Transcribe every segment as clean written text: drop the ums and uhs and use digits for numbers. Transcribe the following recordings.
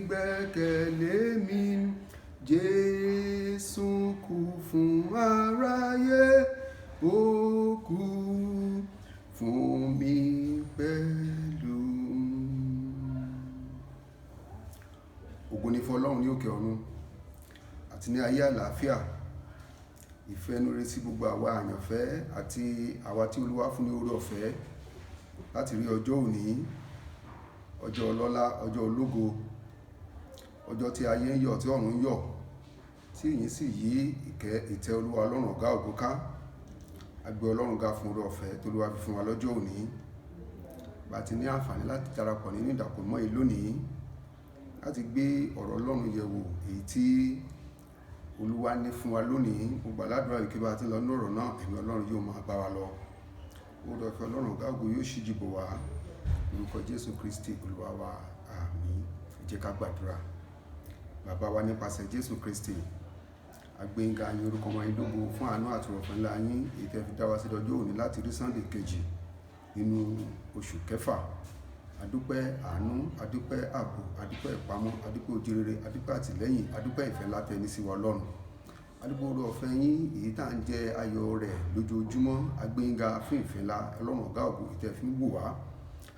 gbẹ́kẹ̀lé mi. Jésù kú fún aráyé, ó kú fún mi pẹ̀lú. Ògo ni fún Ọlọ́run ní òkè ọ̀run àti ní ayé àlàáfíà. Ìfẹ́ inú rere sí gbogbo àwa àyànfẹ́ àti àwa tí Olúwa fún ní oore ọ̀fẹ́ láti rí ọjọ́ òní, ọjọ́ ọlọ́lá, ọjọ́ ológo, ọjọ́ tí ayé ń yọ̀, tí ọ̀run ń yọ̀, tí ìyìn sì yí ìtẹ́ Olúwa Ọlọ́run ọ̀gá ògo ká. A gbé Ọlọ́run ga fún oore ọ̀fẹ́ tí Olúwa fi fún wa lọ́jọ́ òní. Bá ti ní àǹfààní láti darapọ̀ nínú ìdàpọ̀ mọ́ yìí lónìí láti gbé ọ̀rọ̀ Ọlọ́run yẹ̀wò, èyí tí Olúwa ní fún wa lónìí. Mo gbà ládùúrà wípé bá ti lọ ní ọ̀rọ̀ náà, ẹ̀mí Ọlọ́run yóò máa bá wa lọ. Oore ọ̀fẹ́ Ọlọ́run ọ̀gá ògo yóò ṣíji bò wá. Orúkọ Jésù Kristi Olúwa wa, àmín. Ẹ jẹ́ ká gbàdúrà. Bàbá wa nípasẹ̀ Jésù Kristi, agbẹ́yìnká yín, orúkọ wọn yín lógo fún àánú àti ọ̀fẹ́ ńlá yín, èyí tẹ́ fi dá wa sí ọjọ́ òní láti rí Sunday kejì nínú oṣù kẹfà. Adúpẹ́ àánú, adúpẹ́ ààbò, adúpẹ́ ìpamọ́, adúpẹ́ ojúrere, adúpẹ́ àtìlẹ́yìn, adúpẹ́ ìfẹ́ ńlá tẹ́ ní sí wa Ọlọ́run. Adúpẹ́ oore ọ̀fẹ́ yín, èyí tá ń jẹ ayọ̀ rẹ̀ lójoojúmọ́. Agbẹ́yìnká fún ìfẹ́ ńlá Ọlọ́run ọ̀gá ògo, ìtẹ́ fi ń wò wá.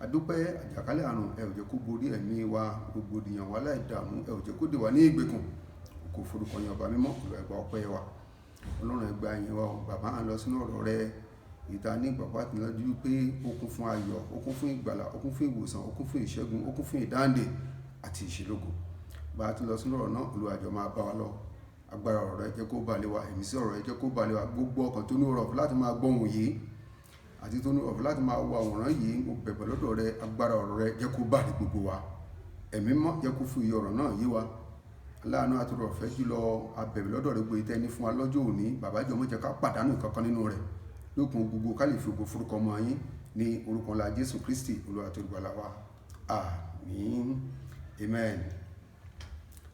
Adúpẹ́ àjàkálẹ̀ àrùn, ẹ ò jẹ́ kó borí ẹ̀mí wa, rògbòdìyàn wa láì dààmú, ẹ ò jẹ́ kó dè wá ní ìgbèkùn. Ògo forúkọ yín ọba mímọ́, Olúwa ẹ gba ọpẹ́ wa. Ọlọ́run ẹ gba ìyìn wa o. Bàbá à ń lọ sínú ọ̀rọ̀ rẹ, ìta ní ìgbàgbọ́ àtìlẹ́jú pé ó kún fún ayọ̀, ó kún fún ìgbàlà, ó kún fún ìwòsàn, ó kún fún ìṣẹ́gun, ó kún fún ìdáǹdè àti ìṣelógo. Bá a ti lọ sínú ọ̀rọ̀ náà, Olúwa jọ̀ọ́ máa bá wa lọ. Agbára ọ̀rọ̀ rẹ jẹ́ kó bà lé wa, ẹ̀mí sí ọ̀rọ̀ rẹ jẹ́ kó bà lé wa. Gbogbo ọkàn tó ní oore ọ̀fẹ́ láti máa gbọ́ ohùn yìí àti tó ní oore ọ̀fẹ́ láti máa wo àwòrán yìí, mo bẹ̀bẹ̀ lọ́dọ̀ rẹ, agbára ọ̀rọ̀ rẹ jẹ́ kó bà lé gbogbo wa. Ẹ̀mí mọ́ jẹ́ kó fi ọ̀rọ̀ náà yé wa. Aláàánú àti oore ọ̀fẹ́ jùlọ abẹ̀bẹ̀ lọ́dọ̀ rẹ, gbogbo ìtẹ́ ní fún wa lọ́jọ́ òní. Bàbá jọ̀ọ́ má jẹ́ ká pàdánù kankan nínú rẹ̀. Lókun gbogbo ká lè fi ògo forúkọ ọmọ yín ní orúkọ ńlá Jésù Kristi Olúwa tó olùgbàlà wa, àmín, amen.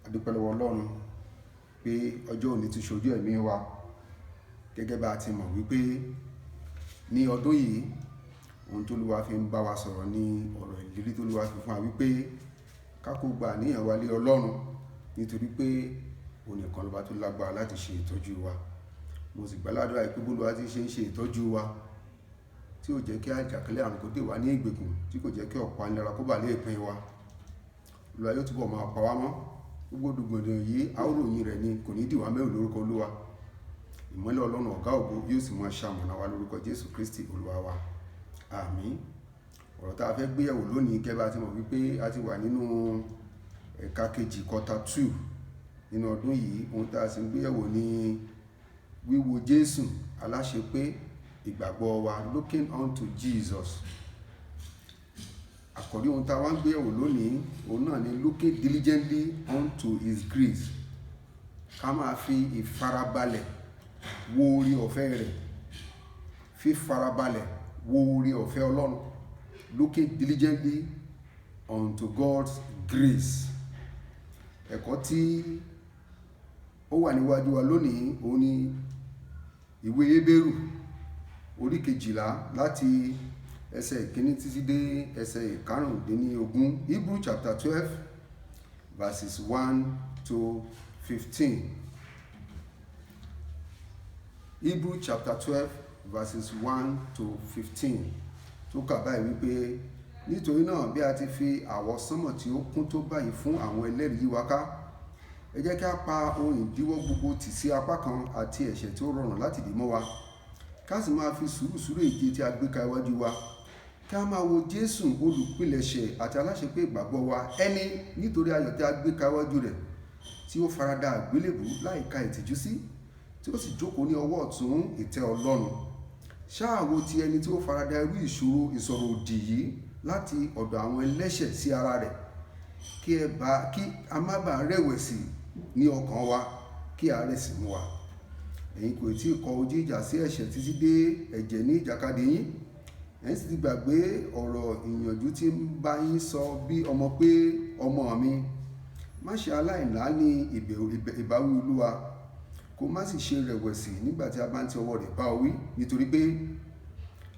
Adúpẹ́ lọ́wọ́ Ọlọ́run pé ọjọ́ òní ti ṣojú ẹ̀mí wa. Gẹ́gẹ́ bá a ti mọ̀ wípé ní ọdún yìí, ohun tó Olúwa fi ń bá wa sọ̀rọ̀ ní ọ̀rọ̀ ìlérí tó Olúwa fi fún wa wípé ká kó gba àníyàn wa lé Ọlọ́run, nítorí pé òun nìkan lọ́ba tó lágbára láti ṣe ìtọ́jú wa. Mo sì gbàládùra pé bólúwa ti ṣe ń ṣe ìtọ́jú wa, tí ó jẹ́ kí àjàkálẹ̀ àrùn kó dè wá ní ìgbèkùn, tí kò jẹ́ kí ọ̀pọ̀ àìlera kó bà lé ìpín wa. Olúwa yóò túbọ̀ máa pa wá mọ́. Gbogbo dùgbòdìyàn yìí, a ó ròyìn rẹ̀ ni, kò ní dì wá mẹ́rù lórúkọ Olúwa. Ìmọ́lẹ̀ Ọlọ́run ọ̀gá ògo yóò sì máa ṣamọ̀nà wa lórúkọ Jésù Kristi Olúwa wa, àmín. Ọ̀rọ̀ tá a fẹ́ gbé yẹ̀wò lónìí, gẹ́gẹ́ bá ti mọ̀ wípé a ti wà nínú ẹ̀ka kejì quarter 2 nínú ọdún yìí. Ohun tá a sì ń gbé yẹ̀wò ni wíwo Jésù aláṣepé ìgbàgbọ́ wa, looking unto Jesus. Àkòrí ohun tá a wá ń gbé yẹ̀wò lónìí, òun náà ni looking diligently unto his grace. Ká máa fi ìfarabalẹ̀ wo oore ọ̀fẹ́ rẹ̀, fífarabalẹ̀ wo oore ọ̀fẹ́ Ọlọ́run. Looking diligently unto God's grace. Ẹ̀kọ́ tí ó wà níwájú wa lónìí, òun ni ìwé Hébérù orí 12 láti ẹsẹ̀ ìkíní títí dé ẹsẹ̀ ìkarùndínlógún. Hebrew chapter 12 verses 1 to 15. Hebrew chapter 12 verses 1 to 15 tó kà báyìí wípé, nítorí náà bí a ti fi àwọsánmọ̀ tí ó kún tó báyìí fún àwọn ẹlẹ́rìí yí wa ká, ẹ jẹ́ kí a pa ohun ìdíwọ́ gbogbo tì sí apá kan àti ẹ̀ṣẹ̀ tí ó rọrùn láti dì mọ́ wa, ká sì máa fi sùúrù èje tí a gbé ka iwájú wa, kí a máa wo Jésù olùpilẹ̀ṣẹ̀ àti aláṣepé ìgbàgbọ́ wa, ẹni nítorí ayọ̀ tí a gbé ka iwájú rẹ̀, tí ó farada àgbélébùú láì ka ìtìjú sí, tí ó sì jókòó ní ọwọ́ ọ̀tún ìtẹ́ Ọlọ́run. Ṣáà wo ti ẹni tí ó farada irú ìṣòro òdì yìí láti ọ̀dọ̀ àwọn ẹlẹ́ṣẹ̀ sí ara rẹ̀, kí a má bàa rẹ̀wẹ̀sì ní ọkàn wa, kí àárẹ̀ sì mú wa. Ẹ̀yin kò tí ì kọ ojú ìjà sí ẹ̀ṣẹ̀ títí dé ẹ̀jẹ̀ ní ìjàkadì yín. Ẹ̀yin sì ti gbàgbé ọ̀rọ̀ ìyànjú tí ń bá yín sọ bí ọmọ pé, ọmọ mi, má ṣe aláìláání ìbáwí Olúwa, kó má sì ṣe rẹ̀wẹ̀sì nígbà tí a bá ń ti ọwọ́ rẹ̀ bá ọ wí, nítorí pé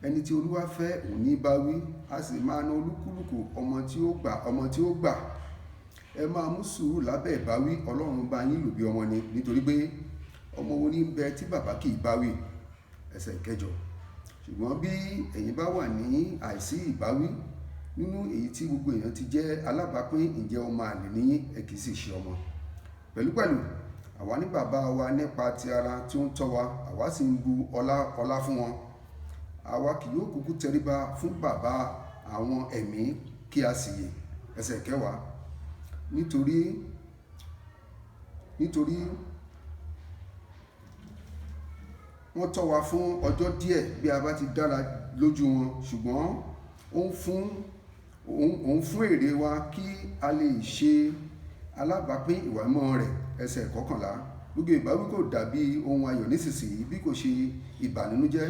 ẹni tí Olúwa fẹ́ òun ní bá wí, a sì máa ná olúkúlùkù ọmọ tí ó gbà ẹ máa mú sùúrù lábẹ́ ìbáwí, Ọlọ́run bá yín lò bí ọmọ ni, nítorí pé ọmọ wo ní bẹ tí bàbá kì í báwí. Ẹsẹ̀ kẹjọ. Ṣùgbọ́n bí ẹ̀yin bá wà ní àìsí ìbáwí nínú èyí tí gbogbo èèyàn ti jẹ́ alábàápín, ǹjẹ́ ọmọ àlè ni yín, ẹ kì í sì ṣe ọmọ. Pẹ̀lúpẹ̀lú àwa ní bàbá wa nípa ti ara tí ó ń tọ́ wa, àwa sì ń bu ọlá fún wọn. Àwa kì yóò kúkú tẹríba fún bàbá àwọn ẹ̀mí kí a sì yè. Ẹsẹ̀ kẹwàá. Nítorí wọ́n tọ́ wa fún ọjọ́ díẹ̀ bí a bá ti dára lójú wọn, ṣùgbọ́n òun fún èrè wa kí a lè ṣe alábàápín ìwà mímọ́ rẹ̀. Ẹsẹ̀ kọkànlá. Gbogbo ìbáwí kò dàbí ohun ayọ̀ nísinsìnyí bí kò ṣe ìbànújẹ́,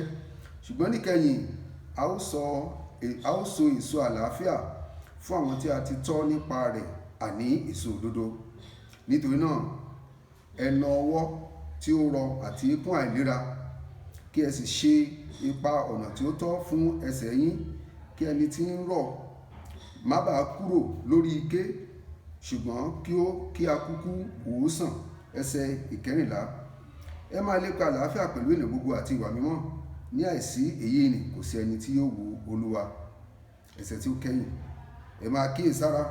ṣùgbọ́n níkẹyìn a ó so èso àlàáfíà fún àwọn tí a ti tọ́ nípa rẹ̀, àní èso òdodo. Nítorí náà ẹ na ọwọ́ tí ó rọ àti eékún àìlera, kí ẹ sì ṣe ipa ọ̀nà tí ó tọ́ fún ẹsẹ̀ yín, kí ẹni tí ń rọ̀ má bàa kúrò lórí ike, ṣùgbọ́n kí a kúkú wò ó sàn. Ẹsẹ̀ ìkẹrìnlá. Ẹ máa lépa àlàáfíà pẹ̀lú ènìyàn gbogbo àti ìwà mímọ́, ní àìsí èyí ni kò sí ẹni tí yóò wo Olúwa. Ẹsẹ̀ tí ó kẹ́yìn. Ẹ máa kíyèsára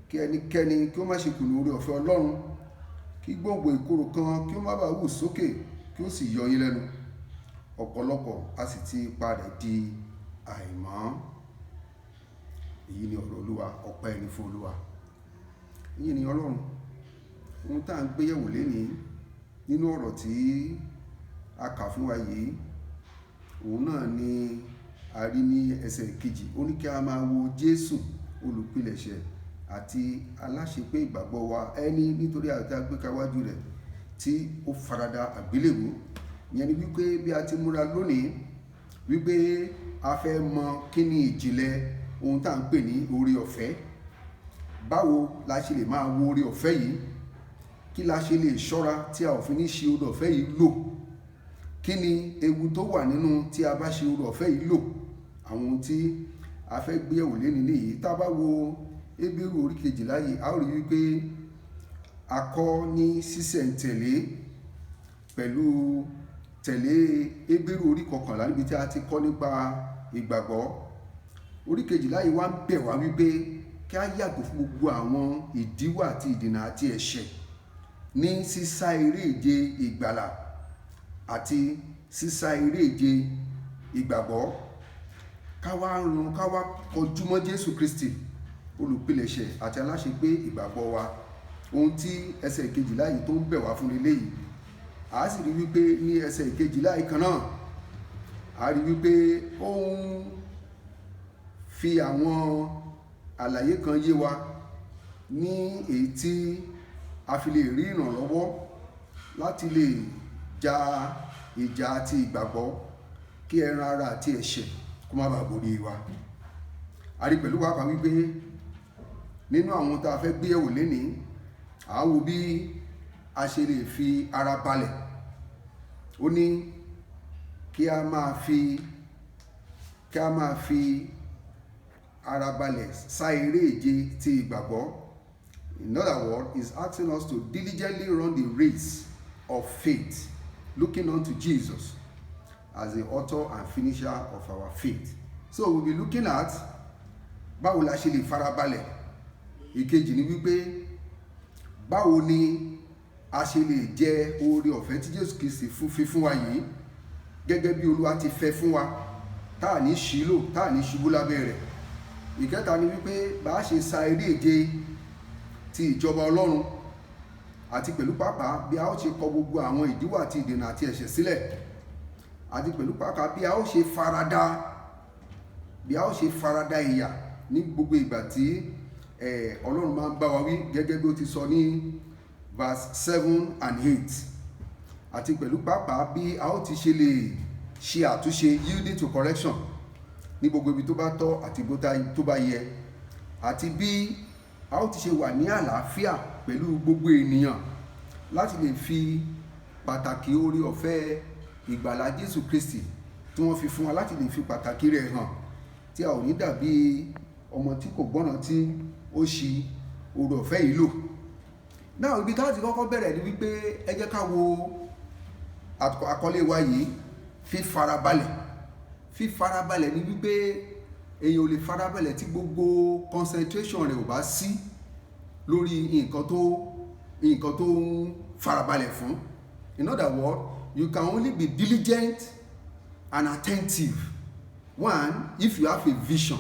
kí ẹnikẹ́ni kí ó má ṣe kùnà oore ọ̀fẹ́ Ọlọ́run, kí gbòǹgbò ìkorò kan kí ó má bàa wù sókè kí ó sì yọ yín lẹ́nu. Ọ̀pọ̀lọpọ̀ a sì ti ipa rẹ̀ di àìmọ́. Èyí ni ọ̀rọ̀ Olúwa. Ọpẹ́ ni fún Olúwa. Èyí ni Ọlọ́run. Ohun tá à ń gbéyẹ̀wò lénìí nínú ọ̀rọ̀ tí a kà fún wa yìí, òun náà ni a rí ní ẹsẹ̀ kejì. Ó ní kí a máa wo Jésù olùpilẹ̀ṣẹ̀ àti aláṣepé ìgbàgbọ́ wa, ẹni nítorí àti agbékawájú rẹ̀ tí ó farada àgbélébùú. Ìyẹn ni wípé bí a ti múra lónìí wípé a fẹ́ mọ kí ni ìjìnlẹ̀ ohun tá à ń pè ní oore ọ̀fẹ́. Báwo la ṣe lè máa wo oore ọ̀fẹ́ yìí? Kí la ṣe lè ṣọ́ra tí a ò fi ní ṣe oore ọ̀fẹ́ yìí lò? Kí ni ewu tó wà nínú tí a bá ṣe oore ọ̀fẹ́ yìí lò? Àwọn ohun tí a fẹ́ gbé yẹ̀wò lénìí nìyí. Tá a bá wo Hébérù orí 12 yìí, a ó rí wípé a kọ́ ní sísẹ̀ntẹ̀lé pẹ̀lú tẹ̀lé Hébérù orí 11 níbi tí a ti kọ́ nípa ìgbàgbọ́. Orí 12 yìí wá ń bẹ̀ wá wípé kí a yàgò fún gbogbo àwọn ìdíwọ́ àti ìdènà àti ẹ̀ṣẹ̀ ní sísá eré ìje ìgbàlà àti sísá eré ìje ìgbàgbọ́. Ká wá kọjú mọ́ Jésù Kristi olùpilẹ̀ṣẹ̀ àti aláṣepé ìgbàgbọ́ wa. Ohun tí ẹsẹ̀ 12 yìí tó ń bẹ̀ wá fún eléyìí, a sì rí wípé ní ẹsẹ̀ 12 yìí kan náà, a rí wípé ó ń fi àwọn àlàyé kan yé wa ní èyí tí a fi lè rí ìrànlọ́wọ́ láti lè ja ìjà àti ìgbàgbọ́, kí ẹran ara àti ẹ̀ṣẹ̀ kó má bàa borí wa. A rí pẹ̀lú pàápàá wípé nínú àwọn tá a fẹ́ gbé yẹ̀wò lénìí, a wo bí a ṣe lè fi ara balẹ̀. Ó ní kí a máa fi ara balẹ̀ sá eré ìje ti ìgbàgbọ́. In other words, he's asking us to diligently run the race of faith, looking unto Jesus as the author and finisher of our faith. So we'll be looking at báwo la ṣe lè farabalẹ̀. Ìkejì ni wípé báwo ni a ṣe lè jẹ oore ọ̀fẹ́ tí Jésù Kristi fi fún wa yìí, gẹ́gẹ́ bí Olúwa ti fẹ́ fún wa, táà ní ṣìlò, táà ní ṣubú lábẹ́ rẹ̀. Ìkẹta ni wípé bá ṣe sa eré ìje ti ìjọba Ọlọ́run, àti pẹ̀lú pàápàá bí a ó ṣe kọ gbogbo àwọn ìdíwọ́ àti ìdènà àti ẹ̀ṣẹ̀ sílẹ̀, àti pẹ̀lú pàápàá bí a ó ṣe farada ìyà ní gbogbo ìgbà tí Ọlọ́run máa ń bá wa wí, gẹ́gẹ́ bí ó ti sọ ní verse 7 and 8, àti pẹ̀lú pàápàá bí a ó ti ṣe lè ṣe àtúnṣe, yielding to correction, ní gbogbo ibi tó bá tọ́ àti tó bá yẹ, àti bí a ó ti ṣe wà ní àlàáfíà pẹ̀lú gbogbo ènìyàn láti lè fi pàtàkì oore ọ̀fẹ́ ìgbàlà Jésù Kristi tí wọ́n fi fún wa, láti lè fi pàtàkì rẹ̀ hàn, tí a ò ní dàbí ọmọ tí kò gbọ́ràn tí ó ṣi oore ọ̀fẹ́ yìí lò. Náà ibi táwọn ti kọ́kọ́ bẹ̀rẹ̀ ni wípé ẹ jẹ́ ká wo àkọlé wa yìí, fífarabalẹ̀ ni wípé èèyàn ò lè farabalẹ̀ tí gbogbo concentration rẹ̀ ò bá sí lórí nǹkan tó ń farabalẹ̀ fún. In other words, you can only be diligent and attentive one if you have a vision,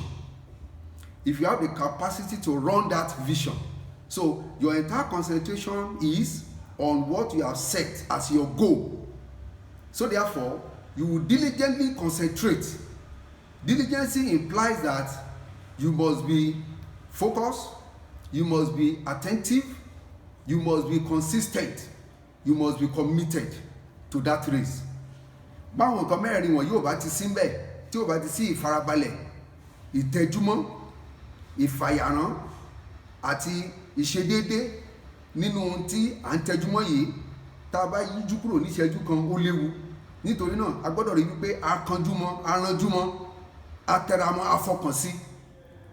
if you have the capacity to run that vision. So your entire concentration is on what you have set as your goal. So therefore, you will diligently concentrate. Diligence implies that you must be focused, you must be attentive, you must be consistent, you must be committed to that race. Báwọn nǹkan mẹ́rin wọn yóò bá ti sí ńbẹ̀, tí ó bá ti sí ìfarabalẹ̀, ìtẹjúmọ́, ìfàyàrán àti ìṣedéédé nínú ohun tí à ń tẹjúmọ́ yìí, tá a bá yíjú kúrò ní ìṣẹ́jú kan ó léwu. Nítorí náà a gbọ́dọ̀ rí wípé a kanjúmọ́, a ranjúmọ́, a tẹramọ́, a fọkàn sí.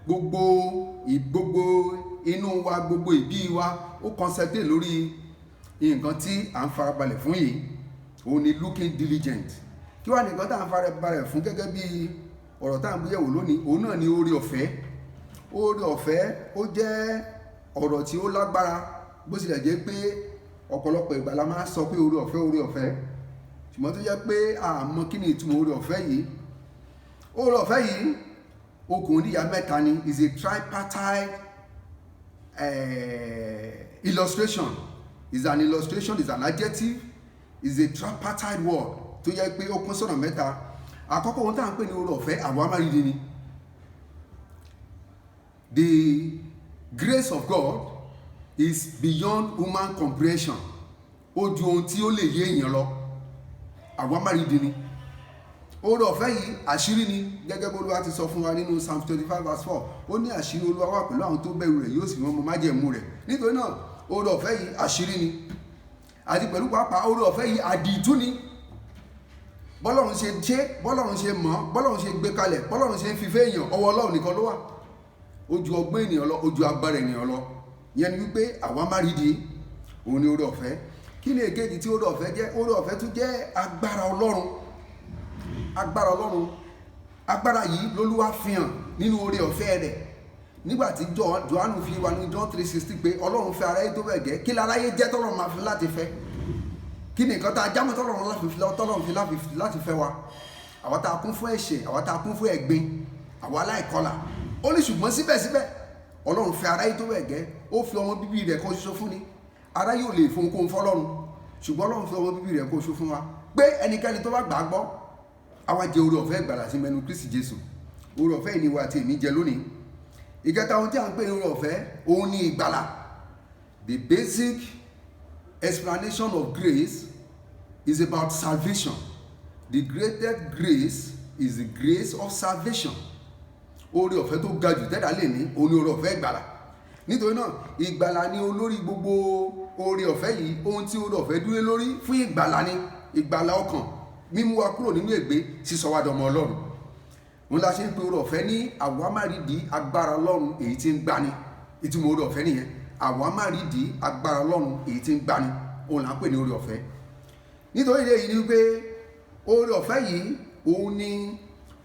Gbogbo inú wa, gbogbo ìbí wa ó concentrate lórí nǹkan tí à ń farabalẹ̀ fún yìí. Òun ni looking diligent. Kí wá nìkan tá à ń farabalẹ̀ fún gẹ́gẹ́ bí ọ̀rọ̀ tá à ń gbéyẹ̀wò lónìí? Òun náà ni oore ọ̀fẹ́. Oore ọ̀fẹ́ ó jẹ́ ọ̀rọ̀ tí ó lágbára, bó tilẹ̀ jẹ́ pé ọ̀pọ̀lọpọ̀ ìgbà la máa ń sọ pé oore ọ̀fẹ́, ṣùgbọ́n tó jẹ́ pé a mọ̀ kí ni ìtumọ̀ oore ọ̀fẹ́ yìí. Oore ọ̀fẹ́ yìí okùn oníyà mẹ́ta ni, is a tripartite illustration. Is an illustration, is an adjective, is a tripartite word tó jẹ́ pé ó kún sọ́nà mẹ́ta. Àkọ́kọ́ ohun tá à ń pè ní oore ọ̀fẹ́, àwọn amárídé ni. The grace of God is beyond human comprehension. Ó ju ohun tí ó lè yé èèyàn lọ. Àwọn amárídé ni. Oore ọ̀fẹ́ yìí àṣírí ni, gẹ́gẹ́ bí Olúwa ti sọ fún wa nínú Psalm 25 verse 4. Ó ní àṣírí Olúwa wà pẹ̀lú àwọn tó bẹ̀rù rẹ̀, yóò sì mọ májẹ̀mú rẹ̀. Nítorí náà oore ọ̀fẹ́ yìí àṣírí ni. Àti pẹ̀lú pàápàá oore ọ̀fẹ́ yìí àdììtú ni. Bọ́lọ́run ṣe ṣe, bọ́lọ́run ṣe mọ̀, bọ́lọ́run ṣe gbé kalẹ̀, bọ́lọ́run ṣe ń fi fẹ́ èèyàn, ọwọ́ Ọlọ́run nìkan ló wà. Ó ju ọgbọ́n ènìyàn lọ, ó ju agbára ènìyàn lọ. Ìyẹn ni wípé àwa má rí di, òun ni oore ọ̀fẹ́. Kí ni èkejì tí oore ọ̀fẹ́ jẹ́? Oore ọ̀fẹ́ tún jẹ́ agbára Ọlọ́run. Agbára Ọlọ́run. Agbára yìí l'Olúwa fi hàn nínú oore ọ̀fẹ́ rẹ̀. Nígbà tí Jòhánù fi wà ní John 3:16 pé Ọlọ́run fẹ́ aráyé tó bẹ́ẹ̀ gẹ́, kí láráyé jẹ́ tọ́lọ́run máa fi láti fẹ́? Kí ni nǹkan tá a jámọ́ tọ́lọ́run fi láti fẹ́ wa? Àwa tá a kún fún ẹ̀ṣẹ̀, àwa tá a kún fún ẹ̀gbin, àwa aláìkọlà. Ó ní ṣùgbọ́n síbẹ̀síbẹ̀ Ọlọ́run fẹ́ aráyé tó bẹ́ẹ̀ gẹ́, ó fi ọmọ bíbí rẹ̀ kan ṣoṣo fún ni. Aráyé ò lè fún ohunkóhun fọ́lọ́run, ṣùgbọ́n Ọlọ́run fi ọmọ bíbí rẹ̀ kan ṣoṣo fún wa pé ẹnikẹ́ni tó bá gbà á gbọ́, àwa jẹ oore ọ̀fẹ́ ìgbàlà sí mẹ́nu Kristi Jésù. Oore ọ̀fẹ́ ìníwà àti èmi jẹ lónìí. Ìkẹta ohun tí à ń pè ní oore ọ̀fẹ́, òun ni ìgbàlà. The basic explanation of grace is about salvation. The greatest grace is the grace of salvation. Oore ọ̀fẹ́ tó ga jù tẹ́dà lè ní, òun ni oore ọ̀fẹ́ ìgbàlà. Nítorí náà ìgbàlà ni olórí gbogbo oore ọ̀fẹ́ yìí. Ohun tí oore ọ̀fẹ́ dúró lórí fún ìgbàlà ni ìgbàlà ọkàn, mímú wa kúrò nínú ègbé, sísọ wa dọmọ Ọlọ́run. Òun la ṣe ń pe oore ọ̀fẹ́ ní àwámárìdí agbára Ọlọ́run èyí tí ń gbani. Ìtumọ̀ oore ọ̀fẹ́ nìyẹn. Àwámárìdí agbára Ọlọ́run èyí tí ń gbani. Òun là ń pè ní oore ọ̀fẹ́. Nítorí èyí ni wípé oore ọ̀fẹ́ yìí òun ni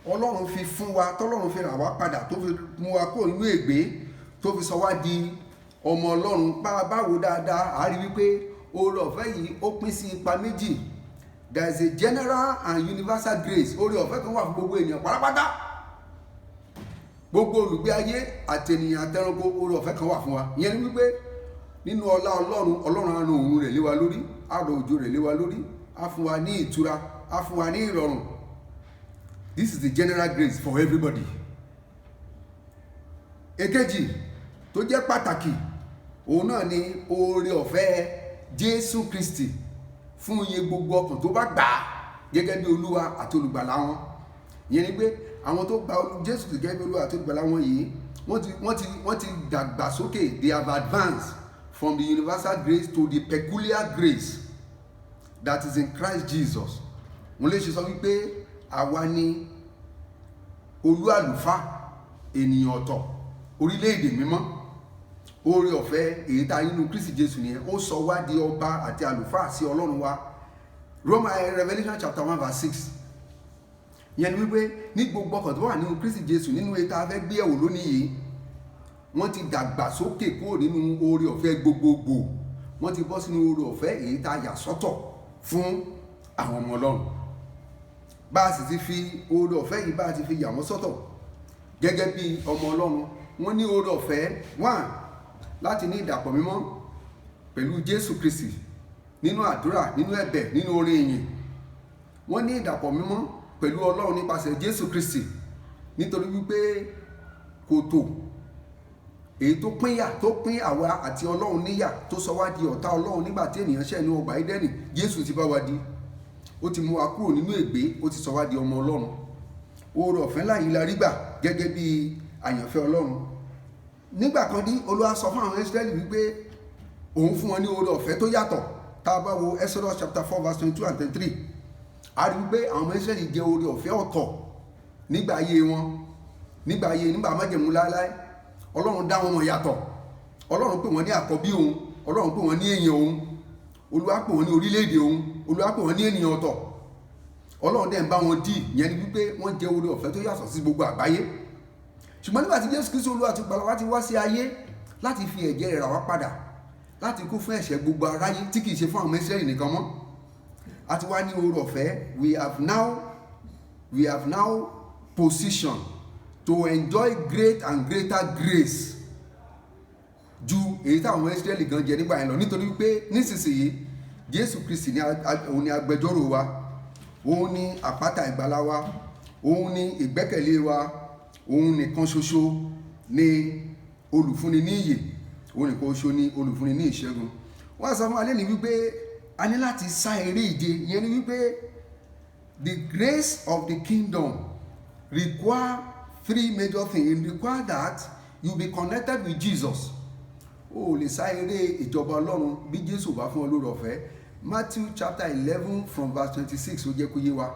Ọlọ́run fi fún wa, tọ́lọ́run fi rà wá padà, tó fi mú wa kúrò nínú ègbé, tó fi sọ wá di ọmọ Ọlọ́run. Bá a bá wò dáadáa, a rí wípé oore ọ̀fẹ́ yìí ó pín sí ipa méjì. There is a general and universal grace. Oore ọ̀fẹ́ kan wà fún gbogbo ènìyàn pátápátá. Gbogbo olùgbé ayé àti ènìyàn àtẹranko, oore ọ̀fẹ́ kan wà fún wa. Ìyẹn ni wípé nínú ọlá Ọlọ́run, Ọlọ́run á rán òun rẹ̀ lé wa lórí, á rọ̀ òjò rẹ̀ lé wa lórí, á fún wa ní ìtura, á fún wa ní ìrọ̀rùn. This is the general grace for everybody. Èkejì tó jẹ́ pàtàkì, òun náà ni oore ọ̀fẹ́ Jésù Kristi fún iye gbogbo ọkàn tó bá gbà á gẹ́gẹ́ bí Olúwa àti olùgbàlà wọn. Ìyẹn ni pé àwọn tó gba Jésù gẹ́gẹ́ bí Olúwa àti olùgbàlà wọn yìí, wọ́n ti dàgbà sókè. They have advanced from the universal grace to the peculiar grace that is in Christ Jesus. Wọ́n lè ṣe sọ wípé àwa ni olú àlùfáà, ènìyàn ọ̀tọ̀, orílẹ̀-èdè mímọ́, oore ọ̀fẹ́ èyí tá a rí nínú Kristi Jésù nìyẹn, ó sọ wá di ọba àti àlùfáà sí Ọlọ́run wa. Revelation chapter 1 verse 6 yẹn ni wípé ní gbogbo ọkàn tó wà nínú Kristi Jésù nínú èyí tá a fẹ́ gbé ẹ̀wò lónìí yìí, wọ́n ti dàgbà sókè kúrò nínú oore ọ̀fẹ́ gbogbogbò, wọ́n ti bọ́ sínú oore ọ̀fẹ́ èyí tá a yà sọ́tọ̀ fún àwọn ọmọ Ọlọ́run. Bá a sì ti fi oore ọ̀fẹ́ yìí bá a ti fi yà wọ́n sọ́tọ̀ gẹ́gẹ́ bí ọmọ Ọlọ́run, wọ́n ní oore ọ̀fẹ́ láti ní ìdàpọ̀ mímọ́ pẹ̀lú Jésù Kristi nínú àdúrà, nínú ẹ̀bẹ̀, nínú orin ìyìn. Wọ́n ní ìdàpọ̀ mímọ́ pẹ̀lú Ọlọ́run nípasẹ̀ Jésù Kristi, nítorí wípé kòtò èyí tó pín àwa àti Ọlọ́run níyà, tó sọ wá di ọ̀tá Ọlọ́run nígbà tí ènìyàn ṣẹ̀ ní ọgbà Édẹ́nì, Jésù ti bá wa di. Ó ti mú wa kúrò nínú ègbé, ó ti sọ wá di ọmọ Ọlọ́run. Oore ọ̀fẹ́ ńlá yìí la rí gbà gẹ́gẹ́ bí àyànfẹ́ Ọlọ́run. Nígbà kan dí Olúwa sọ fún àwọn Ísírẹ́lì wípé òun fún wọn ní oore ọ̀fẹ́ tó yàtọ̀. Tá a bá wo Exodus chapter 4 verse 22 and 23, a rí wípé àwọn ọmọ Ísírẹ́lì jẹ oore ọ̀fẹ́ ọ̀tọ̀ nígbà ayé wọn, nígbà májẹ̀mú láéláé. Ọlọ́run dá wọn mọ̀ yàtọ̀. Ọlọ́run pè wọ́n ní àkọ́bí òun, Ọlọ́run pè wọ́n ní èèyàn òun, Olúwa pè wọ́n ní orílẹ̀-èdè òun, Olúwa pè wọ́n ní ènìyàn ọ̀tọ̀. Ọlọ́run dẹ̀ ń bá wọn dì, ìyẹn ni wípé wọ́n jẹ oore ọ̀fẹ́ tó yàtọ̀ sí gbogbo àgbáyé. Ṣùgbọ́n nígbà tí Jésù Kristi Olúwa ti gbàlà wá ti wá sí ayé láti fi ẹ̀jẹ̀ rẹ̀ rà wá padà, láti kú fún ẹ̀ṣẹ̀ gbogbo aráyé tí kìí ṣe fún àwọn Ísírẹ́lì nìkan mọ́, a ti wá ní oore ọ̀fẹ́. We have now position to enjoy great and greater grace ju èyí táwọn Ísírẹ́lì gan jẹ nígbà yẹn lọ, nítorí pé nísinsìnyí Jésù Kristi òun ni agbẹjọ́rò wa, òun ni àpáta ìgbàlà wa, òun ni ìgbẹ́kẹ̀lé wa, òun nìkan ṣoṣo ni olùfúnni ní ìyè, òun nìkan ṣoṣo ni olùfúnni ní ìṣẹ́gun. Wọ́n sọ fún alẹ́ ní wípé a ní láti sá eré ìje, ìyẹn ni wípé the grace of the kingdom require 3 major things. It requires that you be connected with Jesus. O lè sá eré ìjọba Ọlọ́run bí Jésù bá fún ọ lórí ọ̀fẹ́. Matthew chapter 11 from verse 26 ó jẹ́ kó yé wa.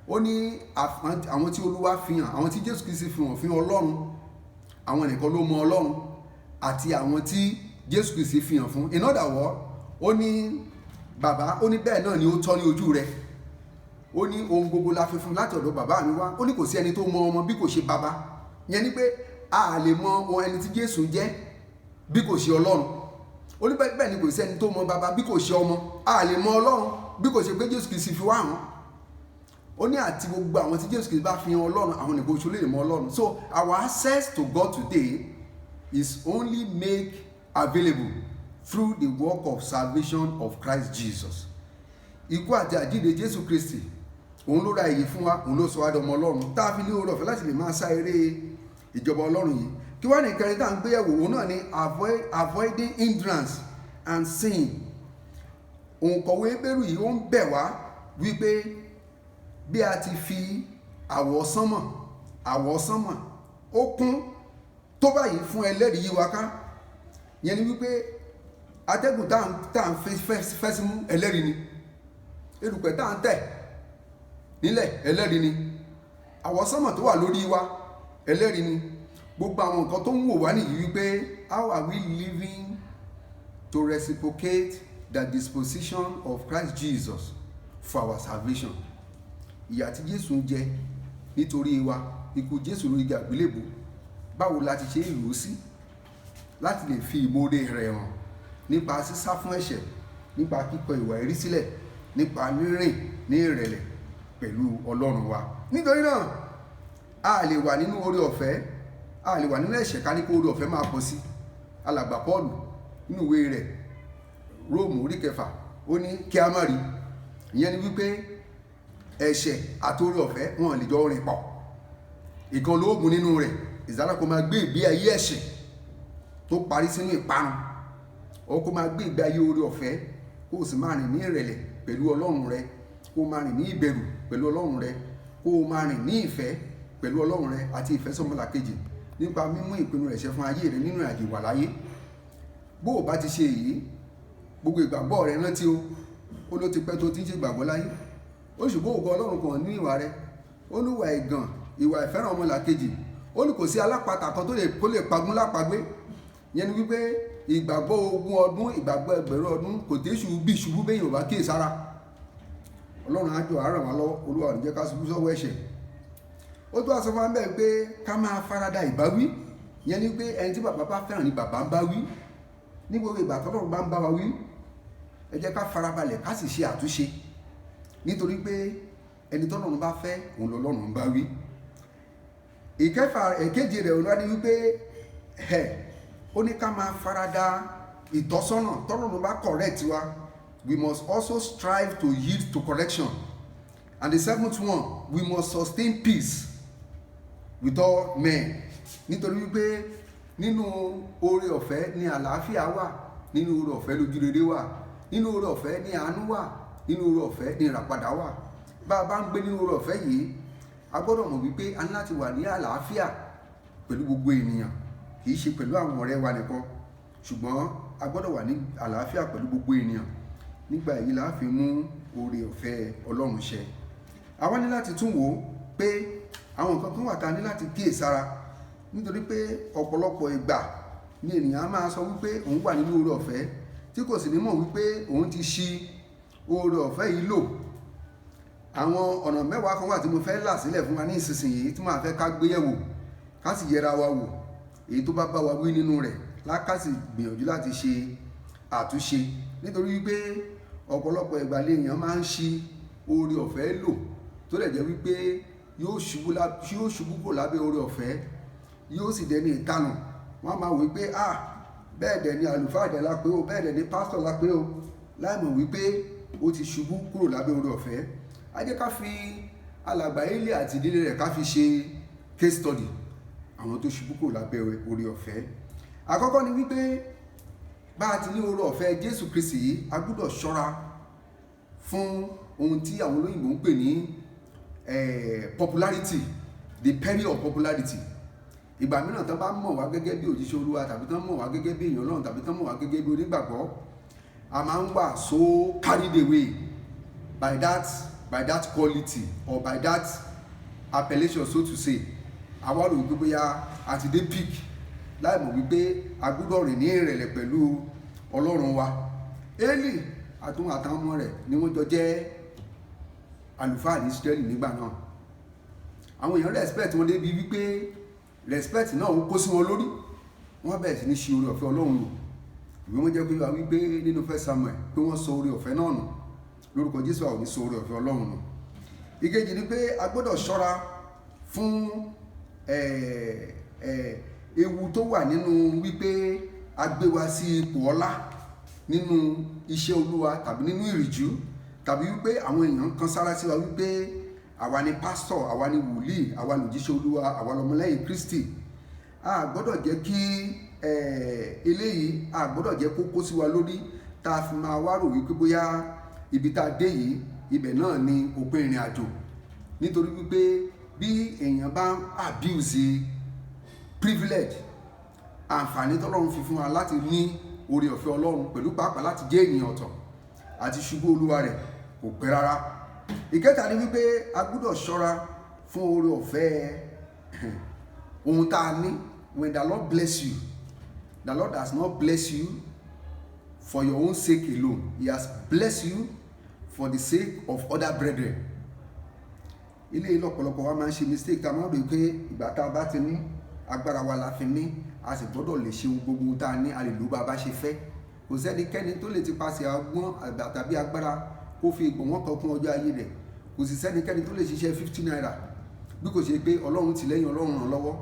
Ó ní àwọn tí Olúwa fi hàn, àwọn tí Jésù Kristi fi hàn Ọlọ́run, àwọn nìkan ló mọ Ọlọ́run, àti àwọn tí Jésù Kristi fi hàn fún. In other words, ó ní bàbá, ó ní bẹ́ẹ̀ náà ni ó tọ́ ní ojú rẹ̀. Ó ní ohun gbogbo la fi fún láti ọ̀dọ̀ bàbá mi wá. Ó ní kò sí ẹni tó mọ ọmọ bí kò ṣe bàbá. Ìyẹn ni pé a lè mọ ohun ẹni tí Jésù jẹ́ bí kò ṣe Ọlọ́run. Ó ní bẹ́ẹ̀ ni kò sí ẹni tó mọ bàbá bí kò ṣe ọmọ. A lè mọ Ọlọ́run bí kò ṣe pé Jésù Kristi fi wá hàn. Ó ní àti gbogbo àwọn tí Jésù Kristi bá fi hàn Ọlọ́run, àwọn nìkan oṣù lè mọ Ọlọ́run. So our access to God today is only made available through the work of salvation of Christ Jesus. Ikú àti àjíǹde Jésù Kristi, òun ló ra èyí fún wa, òun ló sọ wá dọmọ Ọlọ́run, tá a fi ní oore ọ̀fẹ́ láti lè máa sá eré ìjọba Ọlọ́run yìí. Kí wá ní ìkẹrin tá à ń gbé yẹ̀wò, òun náà ni avoiding hindrance and sin. Òǹkọ̀wé Hébérù yìí ó ń bẹ̀ wá wípé bí a ti fi àwọ̀sánmọ̀ ó kún tó báyìí fún ẹlẹ́rìí yí wa ká. Yẹn ni wípé atẹ́gùn tá à ń fẹ́ sí mú ẹlẹ́rìí ni, erùpẹ̀ tá à ń tẹ̀ nílẹ̀ ẹlẹ́rìí ni, àwọ̀sánmọ̀ tó wà lórí wa ẹlẹ́rìí ni. Gbogbo àwọn nǹkan tó ń wò wá nìyí wípé how are we living to reciprocate the disposition of Christ Jesus for our salvation. Ìyà tí Jésù ń jẹ nítorí wa, ikú Jésù lórí igi àgbélébùú, báwo la ti ṣe ìlú sí láti lè fi ìmoore rẹ̀ hàn nípa sísá fún ẹ̀ṣẹ̀, nípa kíkọ ìwà ẹ̀rí sílẹ̀, nípa rírìn ní ìrẹ̀lẹ̀ pẹ̀lú Ọlọ́run wa. Nítorí náà a lè wà nínú oore ọ̀fẹ́, a lè wà nínú ẹ̀ṣẹ̀ ká ní kó oore ọ̀fẹ́ máa pọ̀ sí. Alàgbà Pọ́ọ̀lù nínú ìwé rẹ̀ Róòmù orí 6 ó ní kí a má rí. Ìyẹn ni wípé ẹ̀ṣẹ̀ àti oore ọ̀fẹ́ wọn lè jọ rìn pọ̀. Ìkan lóògùn nínú rẹ̀, ìsára kó máa gbé ìgbé ayé ẹ̀ṣẹ̀ tó parí sínú ìparun, ó kó máa gbé ìgbé ayé oore ọ̀fẹ́, kó o sì máa rìn ní ìrẹ̀lẹ̀ pẹ̀lú Ọlọ́run rẹ, kó o máa rìn ní ìbẹ̀rù pẹ̀lú Ọlọ́run rẹ, kó o máa rìn ní ìfẹ́ pẹ̀lú Ọlọ́run rẹ àti ìfẹ́ sọ́mọlàkejì nípa mímú ìpinnu rẹ̀ ṣẹ fún ayé rẹ nínú ìrìnàjò ìwà láyé. Bó o bá ti ṣe èyí, gbogbo ìgbàgbọ́ rẹ rántí ó ló ti pẹ́ tó ti ń ṣe ìgbàgbọ́ láyé. Ó ṣùgbọ́n ògo Ọlọ́run kan ní ìwà rẹ, ó ní ìwà ìgàn, ìwà ìfẹ́ràn ọmọlàkejì. Ó ní kò sí alápatà kan tó lè pagún lápagbé. yẹn ni wípé ìgbàgbọ́ 20 ọdún ìgbàgbọ́ 1000 ọdún kò tẹ́ ṣubú bí ṣubú bẹ́yìn ò bá kíyèsára. Ọlọ́run á jọ̀ọ́ á ràn wá lọ́wọ́, Olúwa ò ní jẹ́ ká ṣubú sọ́wọ́ ẹ̀ṣẹ̀. Ó tó àsọ fún wa bẹ́ẹ̀ pé ká máa farada ìbáwí, yẹn ni pé ẹni tí bàbá bá fẹ́ràn ni bàbá ń bá wí. Ní gbogbo ìgbà tọ́lọ́run bá ń bá wa wí, ẹ jẹ́ ká farabalẹ̀ ká sì ṣe àtúnṣe, nítorí pé ẹni tọ́lọ́run bá fẹ́ òun lọ́lọ́run ń bá wí. Èkejì rẹ̀ olúwa ni wípé ó ní ká máa farada ìtọ́sọ́nà tọ́lọ́run bá correct wa, we must also strive to yield to correction. And the 7th one, we must sustain peace with all men. Nítorí wípé nínú oore ọ̀fẹ́ ni àlàáfíà wà, nínú oore ọ̀fẹ́ lójú rere wà, nínú oore ọ̀fẹ́ ni àánú wà, nínú oore ọ̀fẹ́ ni ìràpadà wà. Bá a bá ń gbé nínú oore ọ̀fẹ́ yìí, a gbọ́dọ̀ mọ̀ wípé a ní láti wà ní àlàáfíà pẹ̀lú gbogbo ènìyàn, kì í ṣe pẹ̀lú àwọn ọ̀rẹ́ wa nìkan, ṣùgbọ́n a gbọ́dọ̀ wà ní àlàáfíà pẹ̀lú gbogbo ènìyàn. Nígbà yìí la fi mú oore ọ̀fẹ́ Ọlọ́run ṣẹ. Àwa ní láti tún wò ó pé àwọn nǹkan kan wà tá a ní láti kíyèsára, nítorí pé ọ̀pọ̀lọpọ̀ ìgbà ni ènìyàn á máa sọ wípé òun wà nínú oore ọ̀fẹ́ tí kò sì ní mọ̀ wípé òun ti ṣi oore ọ̀fẹ́ yìí lò. Àwọn ọ̀nà mẹ́wàá kan wà tí mo fẹ́ là sílẹ̀ fún wa ní ìsinsìnyí tí màá fẹ́ ká gbé yẹ̀wò, ká sì yẹra wa wò, èyí tó bá bá wa wí nínú rẹ̀ ká sì gbìyànjú láti ṣe àtúnṣe. Nítorí wípé ọ̀pọ̀lọpọ̀ ìgbà lèèyàn máa ń ṣi oore ọ̀fẹ́ lò, tó lè jẹ́ wípé yóò ṣubú kò lábẹ́ oore ọ̀fẹ́, yóò sì dẹni ìtanù. Wọ́n máa wí pé bẹ́ẹ̀ dẹ̀ ni àlùfáà dẹ̀ la pé o, bẹ́ẹ̀ dẹ̀ ni pásítọ̀ la pé o, láìmọ̀ wípé ó ti ṣubú kúrò lábẹ́ oore ọ̀fẹ́. A jẹ́ ká fi alàgbà Élì àti ìdílé rẹ̀ ká fi ṣe case study àwọn tó ṣubú kúrò lábẹ́ oore ọ̀fẹ́. Àkọ́kọ́ ni wípé bá a ti ní oore ọ̀fẹ́ Jésù Kristi yìí, a gbọ́dọ̀ ṣọ́ra fún ohun tí àwọn olóyìnbó ń pè ní popularity, the peril of popularity. Ìgbà mìíràn tán bá mọ̀ wá gẹ́gẹ́ bí òjíṣẹ́ Olúwa, tàbí tán mọ̀ wá gẹ́gẹ́ bí èèyàn Ọlọ́run, tàbí tán mọ̀ wá gẹ́gẹ́ bí onígbàgbọ́, a máa ń wà so carried away by that quality or by that appellation, so to say. Àwa rò wípé bóyá a ti dé peak, láì mọ̀ wípé a gbọ́dọ̀ rìn ní ìrẹ̀lẹ̀ pẹ̀lú Ọlọ́run wa. Élì àtúnwò àtàwọn ọmọ rẹ̀ ni wọ́n jọ jẹ́ àlùfáà ní Ísírẹ́lì nígbà náà. Àwọn èèyàn respect wọn débi wípé respect náà ó kó sí wọn lórí, wọ́n bẹ̀rẹ̀ sí ní ṣi oore ọ̀fẹ́ Ọlọ́run lò. Ìwé wọn jẹ́ pé wá wípé nínú 1 Samuel pé wọ́n sọ oore ọ̀fẹ́ náà nù. Lórúkọ Jésù a ò ní sọ oore ọ̀fẹ́ Ọlọ́run nù. Ìkejì ni pé a gbọ́dọ̀ ṣọ́ra fún ewu tó wà nínú wípé a gbé wa sí ipò ọlá nínú iṣẹ́ Olúwa tàbí nínú ìrìjú, tàbí wípé àwọn èèyàn kan sára sí wa wípé àwa ni pásítọ̀, àwa ni wòlíì, àwa lòjíṣẹ́ Olúwa, àwa lọmọlẹ́yìn Kristi. A gbọ́dọ̀ jẹ́ kí eléyìí, a gbọ́dọ̀ jẹ́ kó kó sí wa lórí tá a fi máa wá rò wípé bóyá ibi tá a dé yìí ibẹ̀ náà ni òpin ìrìn àjò. Nítorí wípé bí èèyàn bá abuse privilege, àǹfààní tọ́lọ́run fi fún wa láti ní oore ọ̀fẹ́ Ọlọ́run pẹ̀lú pàápàá láti jẹ́ ènìyàn ọ̀tọ̀, àti ṣubú Olúwa rẹ̀ kò pẹ́ rárá. Ìkẹta ni wípé a gbọ́dọ̀ ṣọ́ra fún oore ọ̀fẹ́ ohun tá a ní. When the Lord bless you, the Lord has not blessed you for your own sake alone. He has blessed you for the sake of other brethren. Ilé ìlọ́pọ̀lọpọ̀ wa máa ń ṣe mistake, tá a máa ń rò pé ìgbà tá a bá ti ní agbára wa la fi ní, a sì gbọ́dọ̀ lè ṣe ohun gbogbo tá a ní, a lè lò bá a bá ṣe fẹ́. Kò sẹ́nikẹ́ni tó lè ti paṣẹ ọgbọ́n tàbí agbára kó fi ìgbọ̀nwọ́ kan kún ọjọ́ ayé rẹ̀. Kò sì sẹ́nikẹ́ni tó lè ṣiṣẹ́ 50 naira bí kò ṣe pé Ọlọ́run ti lẹ́yìn, Ọlọ́run ràn lọ́wọ́.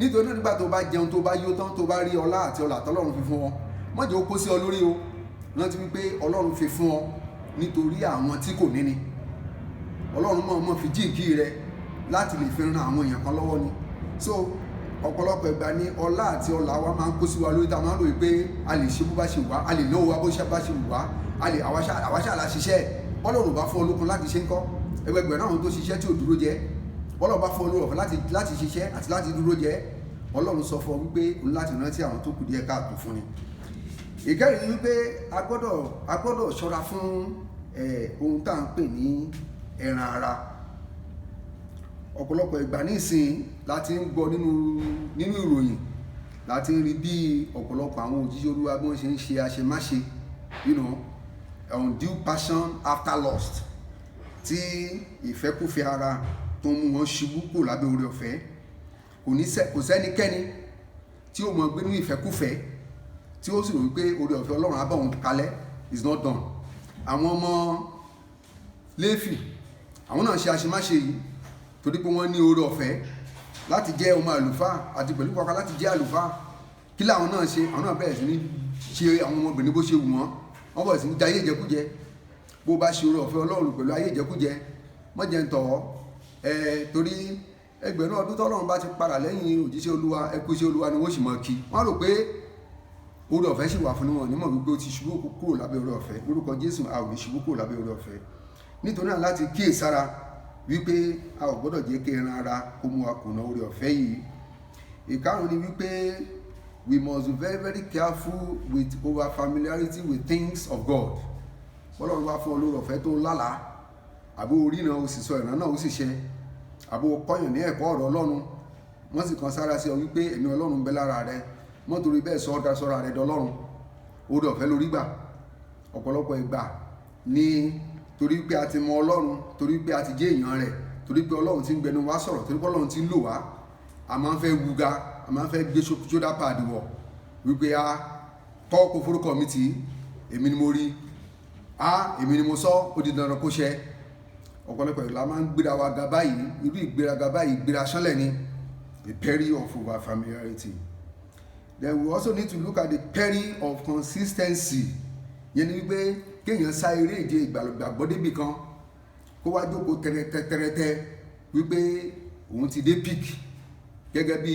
Nítorí náà nígbà tó bá jẹun, tó bá yó tán, tó bá rí ọlá àti ọlà tọ́lọ́run fi fún ọ, má jẹ́ ó kó sí ọ lórí o. Rántí wípé Ọlọ́run fi fún ọ nítorí àwọn tí kò ní ni. Ọlọ́run mọ̀ fi jíǹkí rẹ láti lè fi ran àwọn èèyàn kan lọ́wọ́ ni. So ọ̀pọ̀lọpọ̀ ìgbà ni ọlá àti ọlà wa máa ń kó sí wa lórí, tá a máa ń rò pé a lè ṣe bó bá ṣe wà, a lè náwó wa bó bá ṣe wà, àwa ṣáà la ṣiṣẹ́. Ọlọ́run bá fún olókun láti ṣe ń kọ́ ẹgbẹgbẹ̀rún àwọn tó ṣiṣẹ́ tí ò dúró jẹ́. Ọlọ́run bá fún olóore ọ̀fẹ́ láti ṣiṣẹ́ àti láti dúró jẹ́. Ọlọ́run sọ fún ọ wípé òun láti rántí àwọn tó kù díẹ̀ káàtó fún ni. Ìkẹrin ni wípé a gbọ́dọ̀ ṣọ́ra fún ohun tá à ń pè ní ẹran ara. Ọ̀pọ̀lọpọ̀ ìgbà nísìn láti ń gbọ́ nínú ìròyìn láti rí bí ọ̀pọ̀lọpọ̀ àwọn òjíṣẹ́ Olúwa bí wọ́n ṣe ń ṣe àṣemáṣe, undue passion after lust, tí ìfẹ́kúfẹ̀ẹ́ ara tó ń mú wọn ṣubú kò lábẹ́ oore ọ̀fẹ́. Kò sẹ́nikẹ́ni tí ó mọ̀ gbé ní ìfẹ́kúfẹ̀ẹ́ tí ó sì rò wípé oore ọ̀fẹ́ Ọlọ́run á bá òun kalẹ̀. Is not done. Àwọn ọmọ Léfì àwọn náà ṣe àṣemáṣe yìí torí pé wọ́n ní oore ọ̀fẹ́ láti jẹ́ ọmọ àlùfáà àti pẹ̀lú pàpà láti jẹ́ àlùfáà. Kí làwọn náà ṣe? Àwọn náà bẹ̀rẹ̀ sí ní ṣe àwọn ọmọbìnrin bó ṣe wù wọ́n bẹ̀rẹ̀ sí ní jẹ ayé ìjẹkújẹ. Bó bá ṣe oore ọ̀fẹ́ Ọlọ́run pẹ̀lú ayé ìjẹkújẹ, mọ́ jẹ́ ń tọ̀ ọ́ torí ẹgbẹ̀rún ọdún tọ́lọ́run bá ti padà lẹ́yìn òjíṣẹ́ Olúwa, ẹkú iṣẹ́ Olúwa ni wọ́n sì mọ̀ kí. Wọ́n rò pé oore ọ̀fẹ́ sì wà fún wọn, nímọ̀ wípé ó ti ṣubú kúrò lábẹ́ oore ọ̀fẹ́. Lórúkọ Jésù, a ò ní ṣubú kúrò lábẹ́ oore ọ̀fẹ́. Nítorí náà láti kíyèsára wípé a ò gbọ́dọ̀ jẹ́ kí ẹran ara kó mú wa kùnà oore ọ̀fẹ́ yìí. Ìkarùn ni wípé we must be very very careful with over familiarity with things of God. Ọlọ́run bá fún ọ lóore ọ̀fẹ́ tó lálàá, àbó orí náà ó sì sọ ìran náà ó sì ṣẹ, àbó kọ́yàn ní ẹ̀kọ́ ọ̀rọ̀ Ọlọ́run, wọ́n sì kan sára sí ọ wípé ẹ̀mí Ọlọ́run ń bẹ lára rẹ, mọ́ torí bẹ́ẹ̀ sọ́ra rẹ dọlọ́run. Oore ọ̀fẹ́ lórí gbà. Ọ̀pọ̀lọpọ̀ ìgbà ni torí pé a ti mọ Ọlọ́run, torí pé a ti jẹ́ èèyàn rẹ̀, torí pé Ọlọ́run ti ń gbẹnu wá sọ̀rọ̀, torí pé Ọlọ́run ti ń lò wá, a máa ń fẹ́ wuga, a máa ń fẹ́ gbé ṣódà pàdé wọ̀ wípé kọ́ kó forúkọ mi tì í, èmi ni mo rí, èmi ni mo sọ, ó di dandan kó ṣẹ. Ọ̀pọ̀lọpọ̀ ìgbà máa ń gbéra wa ga báyìí. Irú ìgbéraga báyìí ìgbéra ṣánlẹ̀ ni. The peril of over familiarity. Then we also need to look at the peril of consistency. Yẹn ni wípé kéèyàn sá eré ìje ìgbàgbọ́ débì kan kó wá jókòó tẹ́rẹ́tẹ́ wípé òun ti dé peak, gẹ́gẹ́ bí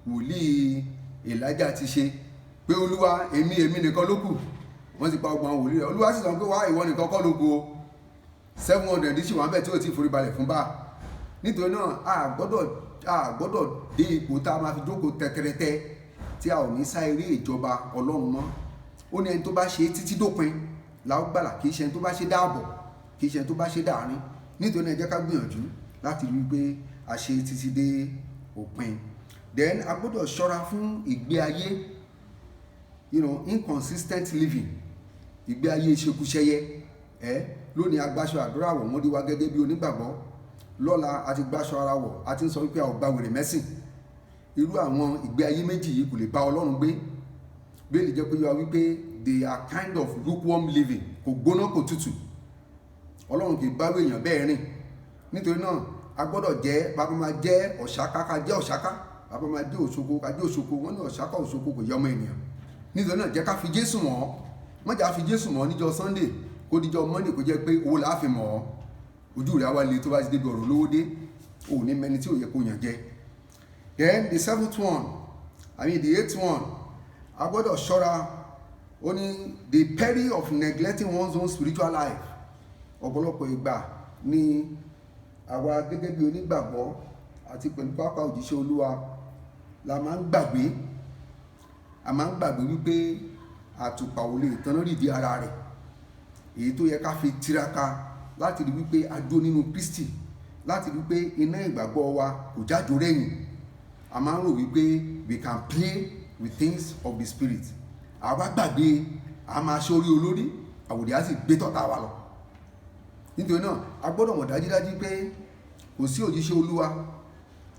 wòlíì Èlájà ti ṣe pé Olúwa èmi nìkan ló kù. Wọ́n ti pa ọgbọ̀n wòlíì rẹ̀. Olúwa sì sọ pé wá ìwọ nìkan kọ́ ló kù o, 700 sì wà bẹ́ẹ̀ tí ó ti forí balẹ̀ fún bá. Nítorí náà a gbọ́dọ̀ dé ipò tá a máa fi jókòó tẹ́tẹ́rẹ́tẹ́ tí a ò ní sá eré ìjọba Ọlọ́run mọ́. Ó ní ẹni tó bá ṣe títí dópin la ó gbàlà, kì í ṣe ẹni tó bá ṣe dáàbọ̀, kì í ṣe ẹni tó bá ṣe dàárín. Nítorí náà ẹ jẹ́ ká gbìyànjú láti rí pé a ṣe títí dé òpin. Then a gbọ́dọ̀ ṣọ́ra fún ìgbé ayé inconsistent living, ìgbé ayé ìṣekúṣẹyẹ. Lónìí agbáṣọ àdúrà wọ̀ wọ́n dí wa gẹ́gẹ́ bí onígbàgbọ́, lọ́la a ti gbáṣọ ara wọ̀, a ti ń sọ wípé a ò gba wèrè mẹ́sìn. Irú àwọn ìgbé ayé méjì yìí kò lè bá Ọlọ́run gbé. Bíbélì jẹ́ pé yọ wípé they are kind of lukewarm living, kò gbóná kò tutù. Ọlọ́run kì í bá èèyàn bẹ́ẹ̀ rìn. Nítorí náà a gbọ́dọ̀ jẹ́, bàbá máa jẹ́ ọ̀ṣáká ká jẹ́ ọ̀ṣáká, bàbá máa jẹ́ òṣoko ká jẹ́ òṣoko. Wọ́n ní ọ̀ṣáká òṣoko kò yẹ ọmọ ènìyàn. Nítorí náà jẹ́ ká fi Jésù mọ̀ ọ́. Má jà fi Jésù mọ̀ ọ́ níjọ́ Sunday kó díjọ́ Monday kó jẹ́ pé owó la fi mọ̀ ọ́. Ojú rẹ̀ á wá le tó bá ti débi ọ̀rọ̀ lówó dé, ò ní mẹni tí ò yẹ kó yàn jẹ. Then the 8th one, a gbọ́dọ̀ ṣọ́ra. Ó ní the peril of neglecting one's own spiritual life. Ọ̀pọ̀lọpọ̀ ìgbà ni àwa gẹ́gẹ́ bí onígbàgbọ́ àti pẹ̀lú pápá òjíṣẹ́ Olúwa la máa ń gbàgbé wípé àtùpà ò lè tanná rídìí ara rẹ̀. Èyí tó yẹ ká fi tiraka láti rí wípé a dúró nínú Kristi, láti rí wípé iná ìgbàgbọ́ wa kò jájò rẹ̀yìn. A máa ń rò wípé we can play with things of the spirit. Àwa gbàgbé a máa ṣorí olórí, àwòdì á sì gbé tọ̀tá wa lọ. Nítorí náà a gbọ́dọ̀ mọ̀ dájúdájú pé kò sí òjíṣẹ́ Olúwa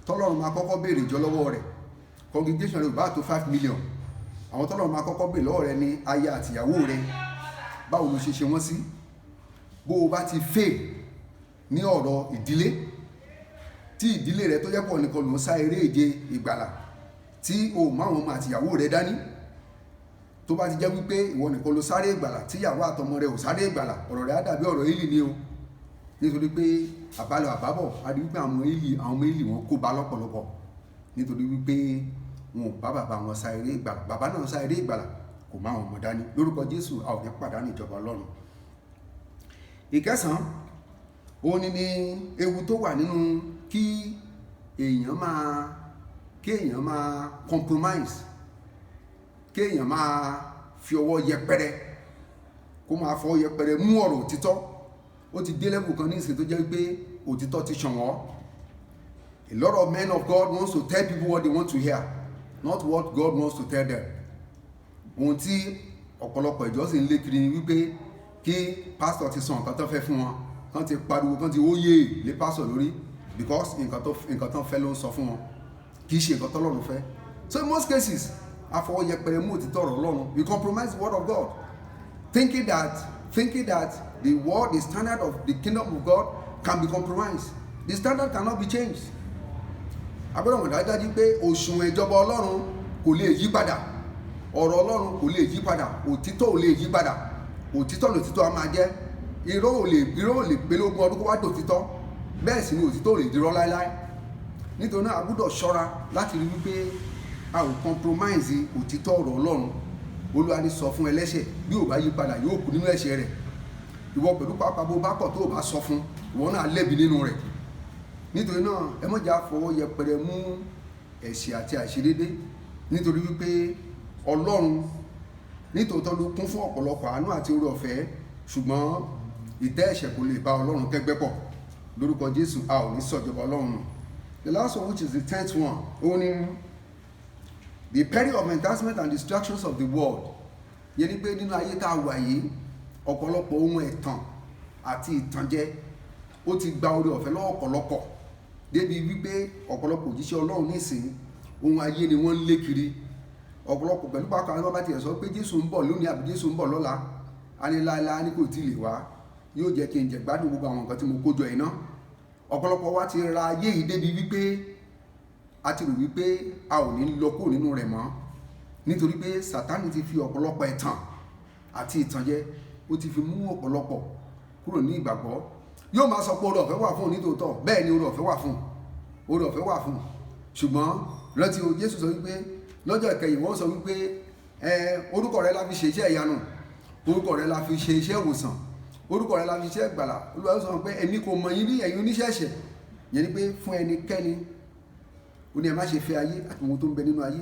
tọ́lọ́run máa kọ́kọ́ béèrè ìjọ lọ́wọ́ rẹ̀. Congregation rẹ̀ ò bá tó 5 million. Àwọn tọ́lọ́run máa kọ́kọ́ béèrè lọ́wọ́ rẹ̀ ní aya àtìyàwó rẹ̀. Báwo ló ṣe wọ́n sí? Bó o bá ti fail ní ọ̀rọ̀ ìdílé, tí ìdílé rẹ̀ tó jẹ́ pọ̀ nìkan ló ń sá eré ìje ìgbàlà, tí o máa wọn àtìyàwó rẹ̀ dání, tó bá ti jẹ́ wípé ìwọ nìkan ló sáré ìgbàlà tí ìyàwó àtọmọ rẹ̀ ò sáré ìgbàlà, ọ̀rọ̀ rẹ̀ á dàbí ọ̀rọ̀ Élì ni o. Nítorí pé àbálọ àbábọ̀ a rí wípé àwọn ọmọ Élì wọn kó bá lọ́pọ̀lọpọ̀, nítorí wípé wọn ò bá bàbá wọn sá eré ìgbàlà. Bàbá náà sá eré ìgbàlà, kò máa wọn mọ̀ dání. Lórúkọ Jésù a ò ní pàdánù ìjọba Ọlọ́run. Ìkẹsàn-án, òun ni ewu tó wà nínú kí èèyàn máa compromise, kí èèyàn máa fi ọwọ́ yẹpẹrẹ, kó máa fọwọ́ yẹpẹrẹ mú ọ̀rọ̀ òtítọ́. Ó ti dé level kan ní ìsìn tó jẹ́ pé òtítọ́ ti ṣọ̀wọ́n. A lot of men of God wants to tell people what they want to hear. not what God wants to tell them. Ohun tí ọ̀pọ̀lọpọ̀ ìjọ sì ń lé kiri ni wípé kí pastor ti sọ nǹkan tó fẹ́ fún wọn, kán ti pariwo, kán ti óyè lé pastor lórí, because nǹkan tó fẹ́ ló ń sọ fún wọn, kì í ṣe nǹkan tọ́lọ́run fẹ́. So in most cases, afọwọ́ yẹpẹrẹ mú òtítọ́ ọ̀rọ̀ Ọlọ́run, we compromise the word of God, thinking that the word, the standard of the kingdom of God can be compromised. The standard cannot be changed. Agbọ́dọ̀ mọ̀ dájú pé òṣùwọ̀n ìjọba Ọlọ́run kò lè yí padà, ọ̀rọ̀ Ọlọ́run kò lè yí padà, òtítọ́ ò lè yí padà, òtítọ́ lòtítọ́ a máa jẹ́, irọ́ ò lè pé lógún ọdún kó wá dòtítọ́, bẹ́ẹ̀ sì ni òtítọ́ ò lè dirọ́ láéláé. Nítorí náà a gbọ́dọ̀ ṣọ́ra láti rí wípé a ò compromise òtítọ́ ọ̀rọ̀ Ọlọ́run. Olúwa ní sọ fún ẹlẹ́ṣẹ̀ bí ò bá yí padà yóò kú nínú ẹ̀ṣẹ̀ rẹ̀. Ìwọ pẹ̀lú pàápàá bó bá kọ̀ tó bá sọ fún, ìwọ náà lẹ́bi nínú rẹ̀. Nítorí náà ẹ má jà fọwọ́ yẹpẹrẹ mú ẹ̀ṣẹ̀ àti àìṣedédé, nítorí wípé Ọlọ́run nítòótọ́ ló kún fún ọ̀pọ̀lọpọ̀ àánú àti oore ọ̀fẹ́, ṣùgbọ́n ìtẹ́ ẹ̀ṣẹ̀ kò lè bá Ọlọ́run kẹ́gbẹ́ pọ̀. Lórúkọ Jésù a ò ní sọ̀jọba Ọlọ́run. The last one, which is the 10th one, only the peril of enticement and distractions of the world. Yẹn ni pé nínú ayé tá a wà yìí, ọ̀pọ̀lọpọ̀ ohun ẹ̀tàn àti ìtànjẹ ó ti gba oore ọ̀fẹ́ lọ́wọ́ ọ̀pọ̀lọpọ̀, débi wípé ọ̀pọ̀lọpọ̀ òjíṣẹ́ Ọlọ́run nísìnyí ohun ayé ni wọ́n ń lé kiri. Ọ̀pọ̀lọpọ̀ pẹ̀lú pàápàá àwọn bá tiẹ̀ sọ pé Jésù ń bọ̀ lónìí àbí Jésù ń bọ̀ lọ́la, aniláìlá ní kò tí ì lè wá, yóò jẹ́ kí n jẹ gbádùn gbogbo àwọn nǹkan tí mo kó jọ iná. Ọ̀pọ̀lọpọ̀ wa ti ra ayé yìí débi wípé a ti rò wípé a ò ní lọ kúrò nínú rẹ̀ mọ́, nítorí pé Sátánì ti fi ọ̀pọ̀lọpọ̀ ẹ̀tàn àti ìtànjẹ ó ti fi mú ọ̀pọ̀lọpọ̀ kúrò ní ìgbàgbọ́. Yóò máa sọ pé oore ọ̀fẹ́ wà fún nítòótọ́, bẹ́ẹ̀ ni oore ọ̀fẹ́ wà fún, oore ọ̀fẹ́ wà fún, ṣùgbọ́n rántí o, Jésù sọ wípé lọ́jọ́ ìkẹyìn wọ́n sọ wípé orúkọ rẹ la fi ṣe iṣẹ́ ìyanu, orúkọ rẹ la fi ṣe iṣẹ́ ìwòsàn, orúkọ rẹ la fi ṣe ìgbàlà. Olúwa sọ pé èmi kò mọ̀ yín rí, ẹ̀yin oníṣẹ́ ẹ̀ṣẹ̀. Yẹn ni pé fún ẹnikẹ́ni ó ní ẹ má ṣe fẹ́ ayé àti ohun tó ń bẹ nínú ayé,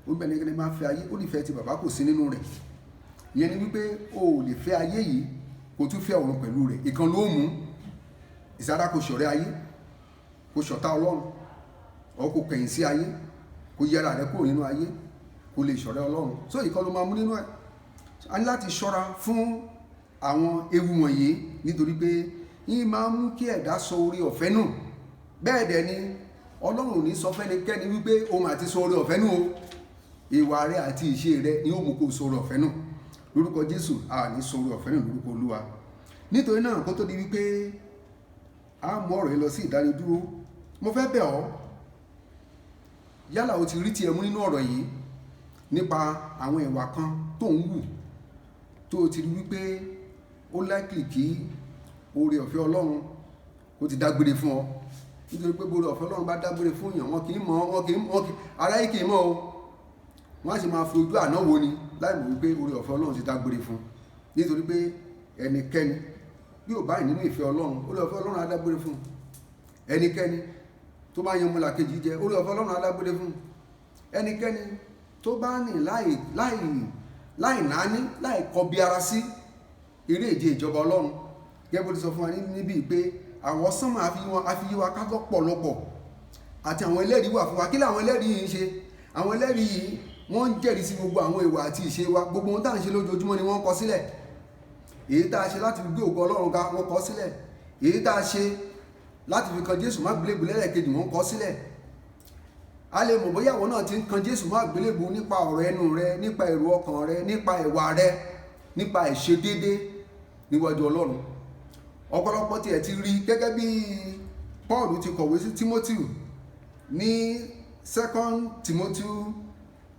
ó ń bẹ ẹnikẹ́ni má fẹ́ ayé, ó ní ìfẹ́ ti bàbá kò sí nínú rẹ̀. Yẹn ni wípé o ò lè fẹ́ ayé yìí kò tún fẹ́ ọ̀run pẹ̀lú rẹ̀. Ìkan ló mú, ìsára kò ṣọ̀rẹ́ ayé, kò ṣọ̀tá Ọlọ́run, ọ̀ kò kẹ̀yìn sí ayé, kò yẹra rẹ kúrò nínú ayé, kò lè ṣọ̀rẹ́ Ọlọ́run. So ìkan ló máa mú nínú ẹ̀. A ní láti ṣọ́ra fún àwọn ewu wọ̀nyí, nítorí pé yín máa ń mú kí ẹ̀dá sọ oore ọ̀fẹ́ nù. Bẹ́ẹ̀ dẹ̀ ni Ọlọ́run ò ní sọ fẹ́nikẹ́ni wípé òun àti sọ oore ọ̀fẹ́ nù o, ìwà rẹ àti ìṣe rẹ ni ó mú kó sọ oore ọ̀fẹ́ nù. Lórúkọ Jésù a ní sọ oore ọ̀fẹ́ nù lórúkọ Olúwa. Nítorí náà kó tó di wípé a mú ọ̀rọ̀ yìí lọ sí ìdánidúró, mo fẹ́ bẹ̀ ọ́, yálà o ti rí tiẹ̀ mú nínú ọ̀rọ̀ yìí nípa àwọn ìwà kan tó ń wù, tó o ti rí wípé ó likely kí oore ọ̀fẹ́ Ọlọ́run ó ti dágbére fún ọ. Nítorí pé oore ọ̀fẹ́ Ọlọ́run bá dágbére fún èèyàn, wọn kì í mọ̀, aráyé kì í mọ̀ o, wọ́n á sì máa fi ojú àná wo ni láì mọ̀ wípé oore ọ̀fẹ́ Ọlọ́run ti dágbére fún. Nítorí pé ẹnikẹ́ni bí ò báyìí nínú ìfẹ́ Ọlọ́run, oore ọ̀fẹ́ Ọlọ́run á dágbére fún. Ẹnikẹ́ni tó bá yan ọmọlàkejì jẹ, oore ọ̀fẹ́ Ọlọ́run á dágbére fún. Ẹnikẹ́ni tó bá ní láì náání, láì kọbi ara sí eré ìje ìjọba Ọlọ́run, gẹ́gẹ́ bó ti sọ fún wa níbí pé àwọn sánmà àfi yí wa ká lọ́pọ̀lọpọ̀, àti àwọn ẹlẹ́rìí wà fún wa. Kí làwọn ẹlẹ́rìí yìí ń ṣe? Àwọn ẹlẹ́rìí yìí wọ́n ń jẹ́rìí sí gbogbo àwọn ìwà àti ìṣe wa, gbogbo ohun tá à ń ṣe lójoojúmọ́ ni wọ́n kọ sílẹ̀. Èyí tá a ṣe láti fi gbé ògo Ọlọ́run ga, wọ́n kọ sílẹ̀. Èyí tá a ṣe láti fi kan Jésù má gbélébùú lẹ́lẹ́kejì, wọ́n kọ sílẹ̀. A lè mọ̀ bóyá àwọn náà ti ń kan Jésù má gbélébùú nípa ọ̀rọ̀ ẹnu rẹ, nípa èrò ọkàn rẹ, nípa ìwà rẹ, nípa ìṣedédé níwájú Ọlọ́run. Ọ̀pọ̀lọpọ̀ tiẹ̀ ti rí gẹ́gẹ́ bí Paul ti kọ̀wé sí Timothy ní 1 Timothy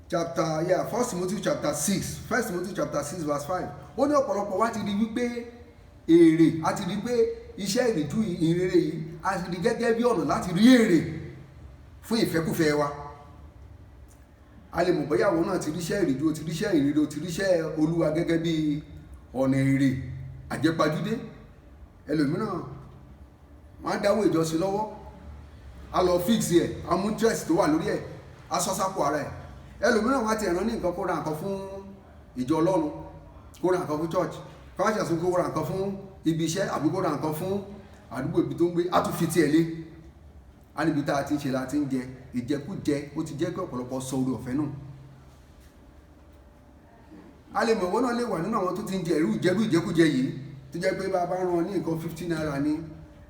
chapter 6 verse 5. Ó ní ọ̀pọ̀lọpọ̀ wá ti rí wípé èrè, a ti rí pé iṣẹ́ ìrìjú ìrere yìí a ti rí gẹ́gẹ́ bí ọ̀nà láti rí èrè fún ìfẹ́kúfẹ́ wa. A lè mọ̀ bóyá àwọn náà ti ríṣẹ́ ìrìjú, o ti ríṣẹ́ ìrere, o ti ríṣẹ́ Olúwa gẹ́gẹ́ bí ọ̀nà èrè àjẹpajúdé. Ẹlòmíràn wọ́n á dáwọ́ ìjọsìn lọ́wọ́, a lọ fix ẹ̀, a mú dress tó wà lórí ẹ̀, a sọ sápò ara ẹ̀. Ẹlòmíràn wọ́n á ti ẹ̀ràn ní nǹkan kó ra nǹkan fún ìjọ Ọlọ́run, kó ra nǹkan fún church, kó wá ṣàṣùn kó ra nǹkan fún ibi iṣẹ́ àbí kó ra nǹkan fún àdúgbò ibi tó ń gbé, á tún fi tiẹ̀ lé. á níbi tá a ti ń ṣe la ti ń jẹ, ìjẹkújẹ ó ti jẹ́ pé ọ̀pọ̀lọpọ̀ sọ oore ọ̀fẹ́ nù. A lè mọ̀ wọ́n náà lè wà nínú àwọn tó ti ń jẹ ìjẹkújẹ yìí tó jẹ́ pé bá a bá rán ní nǹkan 50 naira ni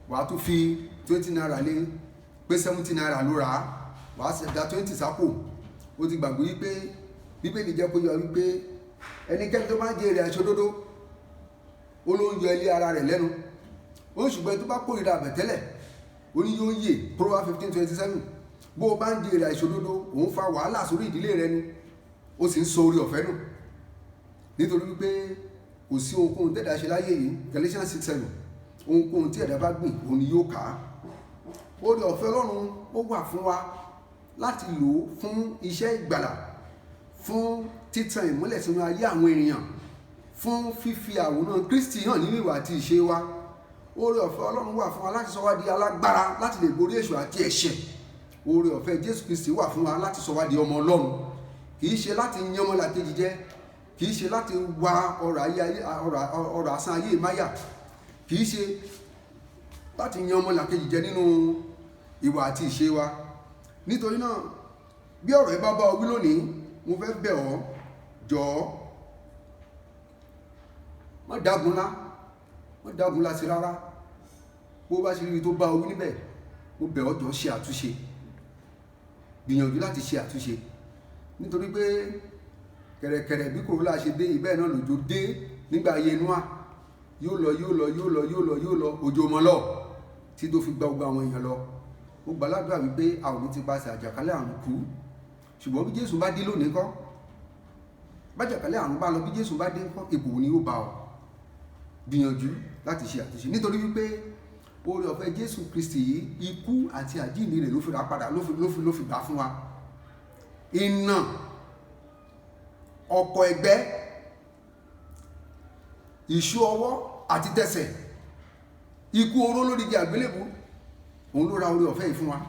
wàá tún fi 20 naira lé, pé 70 naira ló rà á, wàá da 20 sápò. Ó ti gbàgbé wípé Bíbélì jẹ́ kó yọ wípé ẹnikẹ́ni tó bá ń jẹ èrè àìṣòdodo ó ló ń yọ ilé ara rẹ̀ lẹ́nu. Ó ṣùgbọ́n tó bá kórìíra àbẹ̀tẹ́lẹ̀ ó ní yóò yè. Proverbs 15:27. Bó o bá ń jẹ èrè àìṣòdodo òun fa wàhálà sórí ìdílé rẹ ni, ó sì ń sọ oore ọ̀fẹ́ nù. Nítorí wípé kò sí ohunkóhun tẹ́ẹ̀dá ṣe láyé yìí, Galatians 6:7, ohunkóhun tí ẹ̀dá bá gbìn òun ni yóò ká. Oore ọ̀fẹ́ Ọlọ́run ó wà fún wa láti lò ó fún iṣẹ́ ìgbàlà, fún títan ìmọ́lẹ̀ sínú ayé àwọn èèyàn, fún fífi àwòrán Kristi hàn nínú ìwà àti ìṣe wa. Oore ọ̀fẹ́ Ọlọ́run wà fún wa láti sọ wá di alágbára láti lè borí èṣù àti ẹ̀ṣẹ̀. Oore ọ̀fẹ́ Jésù Kristi wà fún wa láti sọ wá di ọmọ Ọlọ́run. Kì í ṣe láti yan ọmọlàkejì jẹ, kì í ṣe láti wá ọrọ̀ asán ayé máyà, kì í ṣe láti yan ọmọlàkejì jẹ nínú ìwà àti ìṣe wa. Nítorí náà bí ọ̀rọ̀ ẹ bá bá ọ wí lónìí, mo fẹ́ bẹ̀ ọ́, jọ̀ọ́ má dágunlá sí rárá. Bó bá ṣe rí tó bá ọ wí níbẹ̀, mo bẹ̀ ọ́, jọ̀ọ́ ṣe àtúnṣe, gbìyànjú láti ṣe àtúnṣe. Nítorí pé kẹ̀rẹ̀kẹ̀rẹ̀ bí kòrólà ṣe dé ibẹ̀ náà lòjò dé nígbà ayé Nóà. Yóò lọ òjò mọ́ lọ tí tó fi gba gbogbo àwọn èèyàn lọ. Mo gbàládùra wípé a ò ní ti pàṣẹ àjàkálẹ̀ àrùn kú. Ṣùgbọ́n bí Jésù bá dé lónìí kọ́, bájàkálẹ̀ àrùn bá lọ, bí Jésù bá dé kọ́, ipò ni ó bá ọ. Gbìyànjú láti ṣe àtúnṣe. Nítorí wípé oore ọ̀fẹ́ Jésù Kristi yìí, ikú àti àjíǹde rẹ̀ ló fi rà padà, ló fi gbà fún wa. Iná, ọkọ̀ ẹ̀gbẹ́, ìṣú ọwọ́ àti tẹsẹ̀, ikú oró lórí igi àgbélébùú, òun ló ra oore ọ̀fẹ́ yìí fún wa.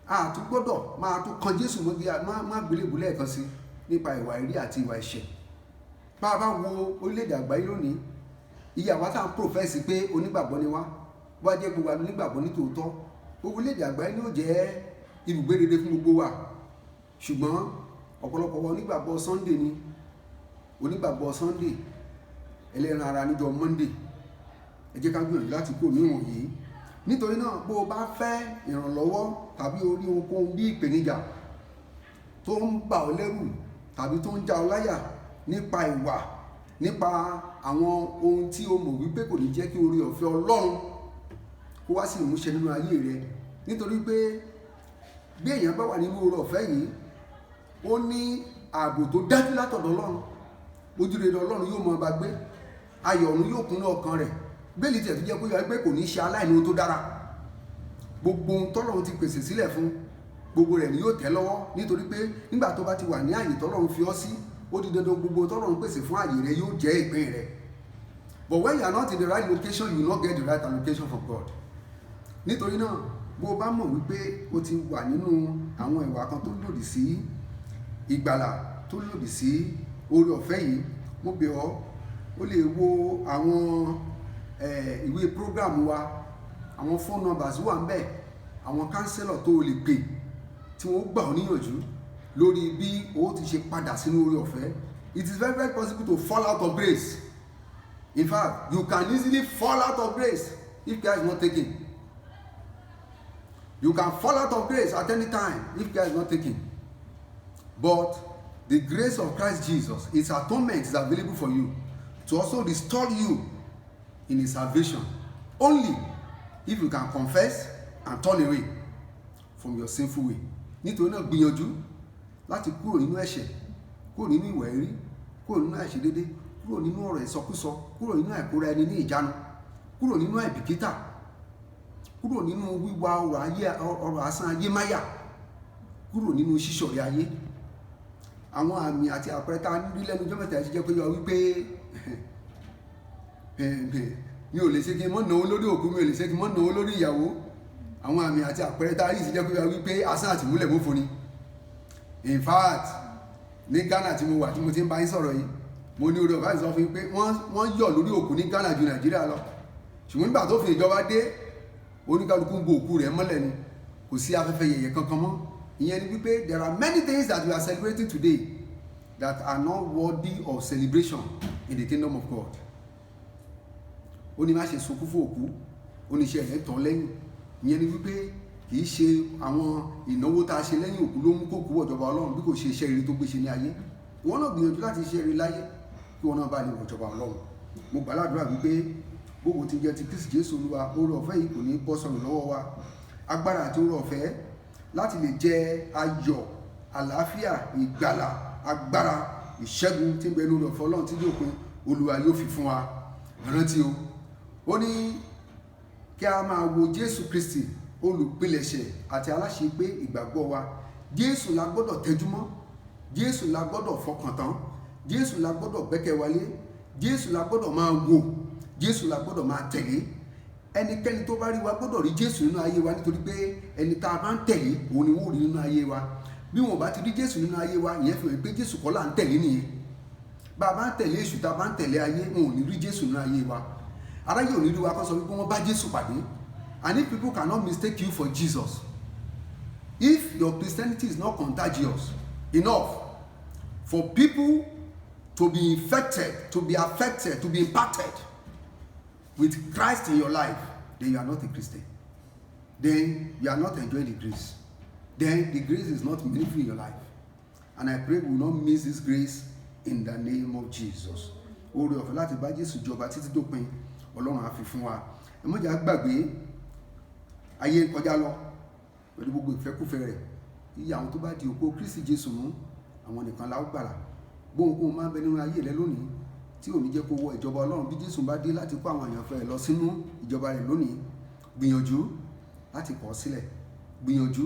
A tún gbọ́dọ̀ máa tún kan Jésù má gbélébùú lẹ́ẹ̀kan sí nípa ìwà ìrí àti ìwà ẹ̀ṣẹ̀. Bá a bá wo orílẹ̀-èdè àgbáyé lónìí, iye àwa tá à ń profess pé onígbàgbọ́ ni wá, bá jẹ́ gbogbo àwọn onígbàgbọ́ ní tòótọ́, gbogbo orílẹ̀-èdè àgbáyé ni ó jẹ́ ibùgbé rere fún gbogbo wa. Ṣùgbọ́n ọ̀pọ̀lọpọ̀ wa onígbàgbọ́ Sunday ni, onígbàgbọ́ Sunday ẹlẹ́ran ara níjọ́ Monday. Ẹ jẹ́ ká gbìyànjú láti kúrò níwọ̀n yìí. Nítorí náà bó o bá fẹ́ ìrànlọ́wọ́ tàbí orí ohunkóhun bí ìpèníjà tó ń bà ọ́ lẹ́rù tàbí tó ń já ọ láyà nípa ìwà, nípa àwọn ohun tí o mọ̀ wípé kò ní jẹ́ kí oore ọ̀fẹ́ Ọlọ́run kó wá sí ìmúṣẹ nínú ayé rẹ. Nítorí pé bí èèyàn bá wà nínú oore ọ̀fẹ́ yìí, ó ní ààbò tó dájú látọ̀dọ̀ Ọlọ́run. Ojúrere Ọlọ́run yóò mọ bá gbé, ayọ̀ ọ̀run yóò kún ní ọkàn rẹ̀. Bẹ́ẹ̀lì tẹ̀ tó jẹ́ kó yọ pé kò ní ṣe aláìní ohun tó dára. Gbogbo ohun tọ́lọ́run ti pèsè sílẹ̀ fún, gbogbo rẹ̀ ni yóò tẹ́ lọ́wọ́. Nítorí pé nígbà tó bá ti wà ní àyè tọ́lọ́run fi ọ́ sí, ó di dandan gbogbo tọ́lọ́run pèsè fún àyè rẹ yóò jẹ́ ìpín rẹ. But when you are not in the right location, you will not get the right allocation from God. Nítorí náà bó o bá mọ̀ wípé o ti wà nínú àwọn ìwà kan tó lòdì sí ìgbàlà, tó lòdì sí oore ọ̀fẹ́ yìí, mo bẹ̀ ọ́, o lè wo àwọn ìwé program wa, àwọn phone numbers wà ńbẹ̀, àwọn counselor tó o lè pè tí wọ́n gbà ọ́ níyànjú lórí bí o ti ṣe padà sínú oore ọ̀fẹ́. It is very, very possible to fall out of grace. In fact, you can easily fall out of grace if care is not taken. You can fall out of grace at any time if care is not taken. But the grace of Christ Jesus, His atonement is available for you to also restore you in His salvation, only if you can confess and turn away from your sinful way. Nítorí náà gbìyànjú láti kúrò nínú ẹ̀ṣẹ̀, kúrò nínú ìwà ẹ̀rí, kúrò nínú àìṣedédé, kúrò nínú ọ̀rọ̀ ìsọkúsọ, kúrò nínú àìkóra ẹni ní ìjánu, kúrò nínú àìbìkítà, kúrò nínú wíwá ọrọ̀ asán ayé máyà, kúrò nínú ṣíṣọ̀rẹ́ ayé. Àwọn àmì àti àpẹẹrẹ tá a ní lẹ́nu ọjọ́ mẹ́ta ti jẹ́ pé yọ wípé mi ò lè ṣe kí n mọ́ náwó lórí òkú, mi ò lè ṣe kí n mọ́ náwó lórí ìyàwó. Àwọn àmì àti àpẹẹrẹ tá a rí ti jẹ́ pé yọ wípé asán àti múlẹ̀ mọ́fo ni. In fact, ní Ghana tí mo wà tí mo ti ń bá yín sọ̀rọ̀ yìí, mo ní orí ọ̀gá ìsọ fún yín pé wọ́n yọ̀ lórí òkú ní Ghana ju Nàìjíríà lọ. Ṣùgbọ́n nígbà tó fi ìjọba dé, oníkálukú ń bo òkú rẹ̀ mọ́lẹ̀ ni, kò sí afẹ́fẹ́ yẹ̀yẹ̀ kankan mọ́. Ìyẹn ni wípé there are many things that we are celebrating today that are not worthy of celebration in the kingdom of God. Ó ní má ṣe sunkún fún òkú, ó ní iṣẹ́ rẹ̀ tán lẹ́yìn. Ìyẹn ni wípé kì í ṣe àwọn ìnáwó tá a ṣe lẹ́yìn òkú ló mú kó kú ọ̀jọ̀ba Ọlọ́run, bí kò ṣe iṣẹ́ rere tó gbé ṣe ní ayé. Ìwọ náà gbìyànjú láti ṣe rere láyé kí wọn náà bá lè wọ̀jọba Ọlọ́run. Mo gbàládùra wípé gbogbo ti jẹ́ ti Kristi Jésù Olúwa, oore ọ̀fẹ́ yìí kò ní bọ́ sọnù lọ́wọ́ wa. Agbára àti oore ọ̀fẹ́ láti lè jẹ ayọ̀, àlàáfíà, ìgbàlà, agbára, ìṣẹ́gun tí ń bẹ lórí ọ̀fẹ́ Ọlọ́run tí yóò pin Olúwa yóò fi fún wa. Rántí o, ó ní kí a máa wo Jésù Kristi olùpilẹ̀ṣẹ̀ àti aláṣepé ìgbàgbọ́ wa. Jésù la gbọ́dọ̀ tẹjúmọ́, Jésù la gbọ́dọ̀ fọkàn tán, Jésù la gbọ́dọ̀ gbẹ́kẹ̀ wálé, Jésù la gbọ́dọ̀ máa wò, Jésù la gbọ́dọ̀ máa tẹ̀lé. Ẹnikẹ́ni tó bá rí wa gbọ́dọ̀ rí Jésù nínú ayé wa, nítorí pé ẹni tá a bá ń tẹ̀lé òun ni wọ́n rí nínú ayé wa. Bí wọn bá ti rí Jésù nínú ayé wa, ìyẹn fi hàn pé Jésù kọ́ là ń tẹ̀lé nìyẹn. Bá a bá ń tẹ̀lé èṣù, tá a bá ń tẹ̀lé ayé, wọn ò ní rí Jésù nínú ayé wa. Aráyé ò ní rí wa kó sọ wípé wọ́n bá Jésù pàdé. And if people cannot mistake you for Jesus, if your Christianity is not contagious enough for people to be infected, to be affected, to be impacted with Christ in your life, then you are not a Christian. Then you are not enjoying the grace. Then the grace is not meaningful in your life. And I pray we will not miss this grace in the name of Jesus. Oore ọ̀fẹ́ láti bá Jésù jọba títí dópin, Ọlọ́run á fi fún wa. Ẹ má jẹ́ á gbàgbé ayé kọjá lọ pẹ̀lú gbogbo ìfẹ́kúfẹ́ rẹ̀. Iye àwọn tó bá di òpó Kristi Jésù mú, àwọn nìkan la ó gbàlà. Gbóhunkóhun máa ń bẹ nínú ayé rẹ lónìí tí ò ní jẹ́ kó wọ ìjọba Ọlọ́run. Bí Jésù bá dé láti kó àwọn èèyàn fẹ́ lọ sínú ìjọba rẹ̀ lónìí, gbìyànjú láti kọ̀ ọ́ sílẹ̀, gbìyànjú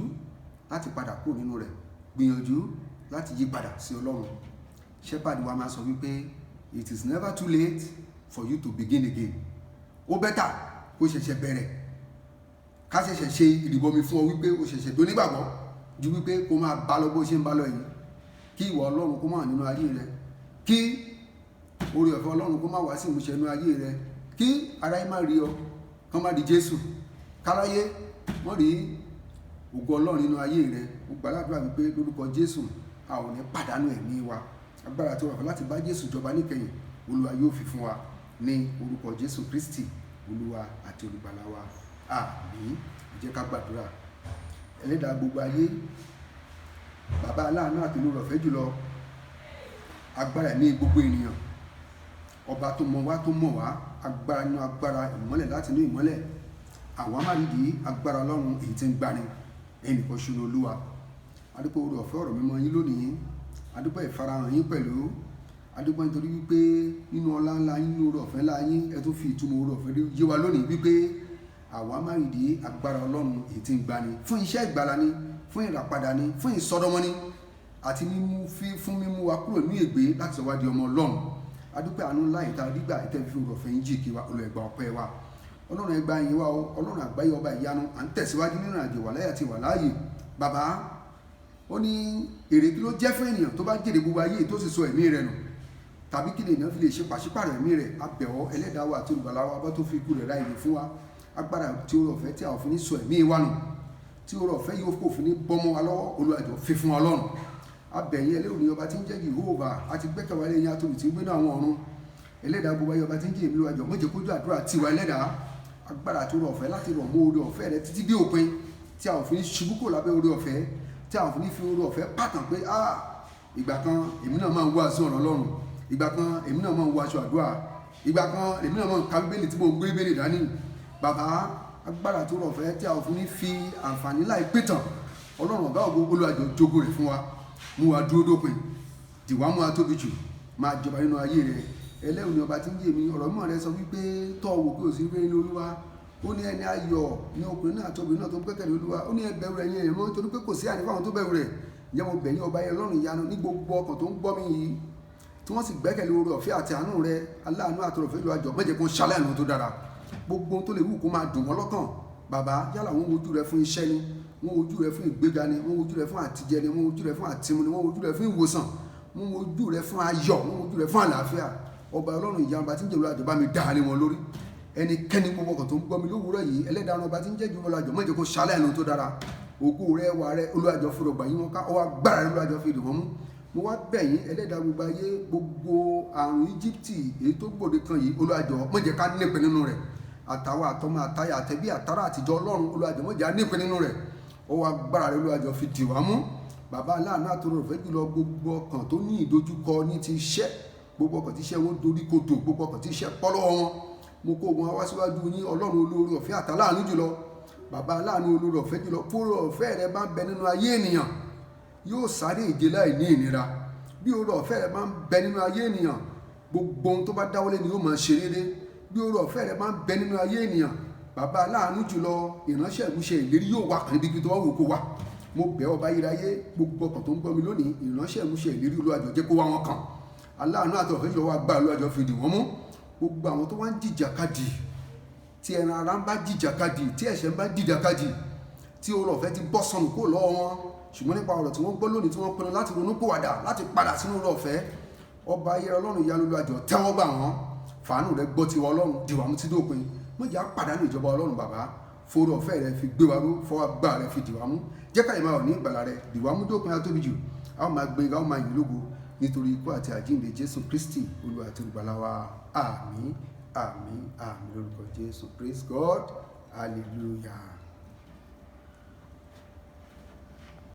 láti padà kúrò nínú rẹ̀, gbìyànjú láti yí padà sí Ọlọ́run. Shepherd wa máa sọ wípé it is never too late for you to begin again. Ó bẹ́tà kó ṣẹ̀ṣẹ̀ bẹ̀rẹ̀, ká ṣẹ̀ṣẹ̀ ṣe ìrìbọmi fún ọ wípé ó ṣẹ̀ṣẹ̀ tó nígbàgbọ́, ju wípé kó máa bá lọ bó ṣe ń bá lọ yìí. Kí ìwọ Ọlọ́run kó máa nínú ayé rẹ, kí oore ọ̀fẹ́ Ọlọ́run kó máa wá sí ìmúṣẹ nínú ayé rẹ, kí aráyé má rí ọ, kán má rí Jésù, káráyé wọ́n rí ògo Ọlọ́run nínú ayé rẹ. Mo gbàdúrà wípé lórúkọ Jésù a ò ní pàdánù ẹ̀mí wa. Agbára tí ó wà fún láti bá Jésù jọba níkẹyìn, Olúwa yóò fi fún wa ní orúkọ Jésù Kristi Olúwa àti olùgbàlà wa. Àmín. Ẹ jẹ́ ká gbàdúrà. Ẹlẹ́dàá gbogbo ayé, bàbá aláàánú àti olùrọ̀fẹ́ jùlọ, agbára ẹ̀mí gbogbo ènìyàn, ọba tó mọ̀ wá tó mọ̀ wá, agbára nínú agbára, ìmọ́lẹ̀ láti inú ìmọ́lẹ̀, àwọn amárìdí agbára Ọlọ́run èyí tí ń gbani, ẹnìkan ṣoṣo Olúwa. Adúpẹ́ oore ọ̀fẹ́ ọ̀rọ̀ mímọ́ yín lónìí, adúpẹ́ ìfarahàn yín pẹ̀lú, adúpẹ́ nítorí wípé nínú ọlá ńlá yín, nínú oore ọ̀fẹ́ ńlá yín, ẹ tún fi ìtumọ̀ oore ọ̀fẹ́ yé wa lónìí wípé àwọn amárìdí agbára Ọlọ́run èyí tí ń gbani, fún iṣẹ́ ìgbàlà ni, fún ìràpadà ni, fún ìsọdọmọ ni, àti fún mímú wa kúrò ní ègbé láti sọ wá di ọmọ Ọlọ́run. Adúpẹ́ àánú ńlá ìta dígbà ìtẹ́ fi oore ọ̀fẹ́ yín jì kí wa, olùẹ̀gbà ọpẹ́ wa. Ọlọ́run ẹgbà yín wa o, Ọlọ́run àgbáyé ọba ìyanu, à ń tẹ̀síwájú nínú àjò wà láyé àti wà láàyè. Bàbá, ó ní èrè kí ló jẹ́ fún ènìyàn tó bá jèrè gbogbo ayé tó sì sọ ẹ̀mí rẹ̀ nù, tàbí kí lèèyàn fi lè ṣe pàṣípàrọ̀ ẹ̀mí rẹ̀. A bẹ̀ ọ́ Ẹlẹ́dàá wa àti olùgbàlà wa, bá tó fi ikú rẹ̀ ra ìyè fún wa. Agbára tí oore ọ̀fẹ́ tí a ò fi ní sọ ẹ̀mí wa nù, tí oore ọ̀fẹ́ yóò kò fi ní bọ́mọ́ wa lọ́wọ́, Olúwa jọ̀ọ́ fi fún wa Ọlọ́run. A bẹ̀ yín ẹlẹ́rìí ọba tí ń jẹ́ Jèhófà, àti gbẹ́kẹ̀wálé yín àtòlù tí ń gbé náà àwọn ọ̀run. Ẹlẹ́dàá gbogbo ayé ọba tí ń jẹ́ èmi Olúwa jọ̀ọ́ má jẹ́ kójú àdúrà tiwa Ẹlẹ́dàá. Agbára tí oore ọ̀fẹ́ láti rọ̀ mọ́ oore ọ̀fẹ́ rẹ títí dé òpin, tí a ò fi ní ṣubú kò lábẹ́ oore ọ̀fẹ́, tí a ò fi ní fi oore ọ̀fẹ́ pàtàn pé ìgbà kan èmi náà máa ń wá aṣọ ọ̀rọ̀ Ọlọ́run, ìgbà kan èmi náà máa ń wọ aṣọ àdúrà, ìgbà kan èmi náà máa ń ka Bíbélì tí mo ń gbé Bíbélì dání. Bàbá, agbára tí oore ọ̀fẹ́ tí a ò fi ní fi àǹfààní láì pétàn, Ọlọ́run ọ̀gá ògo, Olúwa jọ̀ọ́ jogún rẹ̀ fún wa, mú wa dúró dópin, dìwà mú wa tóbi jù, máa jọba nínú ayé rẹ̀. Ẹlẹ́rìí ọba tí ń jẹ́ èmi, ọ̀rọ̀ mọ́ rẹ sọ wípé tọ́ wò kí o sì rí nínú Olúwa. Ó ní ẹni ayọ̀ ní ọkùnrin náà àti obìnrin náà tó ń gbẹ́kẹ̀lé Olúwa. Ó ní ẹ bẹ̀rù ẹ̀yin èèyàn mọ́, nítorí pé kò sí àní fáwọn tó bẹ̀rù rẹ̀. Ǹjẹ́ mo bẹ̀ yín ọba yẹn Ọlọ́run ìyanu, ní gbogbo ọkàn tó ń gbọ́ mi yìí, tí wọ́n sì gbẹ́kẹ̀lé oore ọ̀fẹ́ àti àánú rẹ, aláàánú àti oore ọ̀fẹ́ Olúwa jọ̀ọ́ má jẹ́ kó ṣaláìní tó dára. Gbogbo ohun tó lè wù kó máa dùn wọ́n lọ́kàn, bàbá, yálà wọ́n wojú rẹ fún iṣẹ́ ni, wọ́n wojú rẹ fún ìgbéga ni, wọ́n wojú rẹ fún àtijẹ ni, wọ́n wojú rẹ fún àtimu ni, wọ́n wojú rẹ fún ìwòsàn, wọ́n wojú rẹ fún ayọ̀, wọ́n wojú rẹ fún àlàáfíà. Ọba Ọlọ́run ìyanu bá tí ń jẹ́ Olúwa jọ̀ọ́ bá mi dá lé wọn lórí, ẹnikẹ́ni gbogbo ọkàn tó ń gbọ́ mi lówùúrọ̀ yìí ẹlẹ́dàá ọba tí ń jẹ́ jùlọ àjọ mọ́jẹ́ kó ṣálẹ̀ ẹnu tó dára ògo rẹ wà rẹ olùwàjọ fúnra gbà yín wọn ká ọwọ́ agbára rẹ olùwàjọ fi dùn wọ́n mú. Mo wá bẹ̀ yín ẹlẹ́dàá gbogbo ayé gbogbo àrùn Íjíbítì èyí tó gbòde kan yìí olùwàjọ mọ́jẹ́ ká nípìn nínú rẹ̀ àtàwọn àtọmọ àtayà àtẹbí àtàrà àtijọ́ ọlọ́run olùwàjọ mọ́jẹ́ á nípìn nínú rẹ̀ ọwọ́ agbára rẹ olùwàjọ fi dì wá mú. Bàbá aláàánú àtòrò rẹ̀ fẹ́ jùlọ gbogbo ọkàn tó ní ìdojúkọ ní ti iṣẹ́ gbogbo ọkàn tí iṣẹ́ wọn dorí kodò gbogbo ọkàn tí iṣẹ́ pọ́lọ́ wọn mo kó ogun wá síwájú yín ọlọ́run olóore ọ̀fẹ́ àtàláàánú jùlọ bàbá aláàánú olóore ọ̀fẹ́ jùlọ fúnra ọ̀fẹ́ rẹ bá ń bẹ nínú ayé ènìyàn yóò sáré ìje láì ní ìnira bí oore ọ̀fẹ́ rẹ bá ń bẹ nínú ayé ènìyàn gbogbo ohun tó bá dáwọ́lé ni yóò máa ṣe déédé bí oore ọ̀fẹ́ rẹ bá ń bẹ nínú ayé ènìyàn bàbá aláàánú jùlọ ìránṣẹ́ ìmúṣẹ ìlérí yóò wà kàn níbi tó wá wò kó wà mo bẹ̀ ọba ayérayé gbogbo ọkàn tó ń gbọ́ mi lónìí ìránṣẹ́ ìmúṣẹ ìlérí olúwàjọ jẹ́ kó wá wọn kàn aláàánú àti ọ̀fẹ́ jùlọ wá gbà olúwàjọ fi dì wọ́n mú gbogbo àwọn tó wá ń jìjàkadì tí ẹran ara ń bá jìjàkadì tí ẹ̀ṣẹ̀ ń bá jìjàkadì tí oore ọ̀fẹ́ ti bọ́ sọnù kó lọ́wọ́ wọn ṣùgbọ́n nípa ọ̀rọ̀ tí wọ́n gbọ́ lónìí tí wọ́n pinnu láti ronú pòwàdà láti padà sínú oore ọ̀fẹ́ ọba ayérayé ọlọ́run ìyanu olúwàjọ tẹ́wọ́ gbà wọ́n fàánù rẹ gbọ́ tiwa ọlọ́run dìwà mú títí òpin wọ́n jẹ́ àpàdánù ìjọba ọlọ́run bàbá fòrò ọ̀fẹ́ rẹ fi gbé wa ró fọwọ́ gbà rẹ fi dìwà mú jẹ́ káyọ̀ máa wọ̀ ní ìgbàlà rẹ dìwà mú dópin atóbi jù a ó máa gbé a ó máa yìn lógo nítorí ikú àti àjíǹde Jésù Kristi olúwa àti olùgbàlà wa àmín àmín àmín lórúkọ Jésù praise God hallelujah.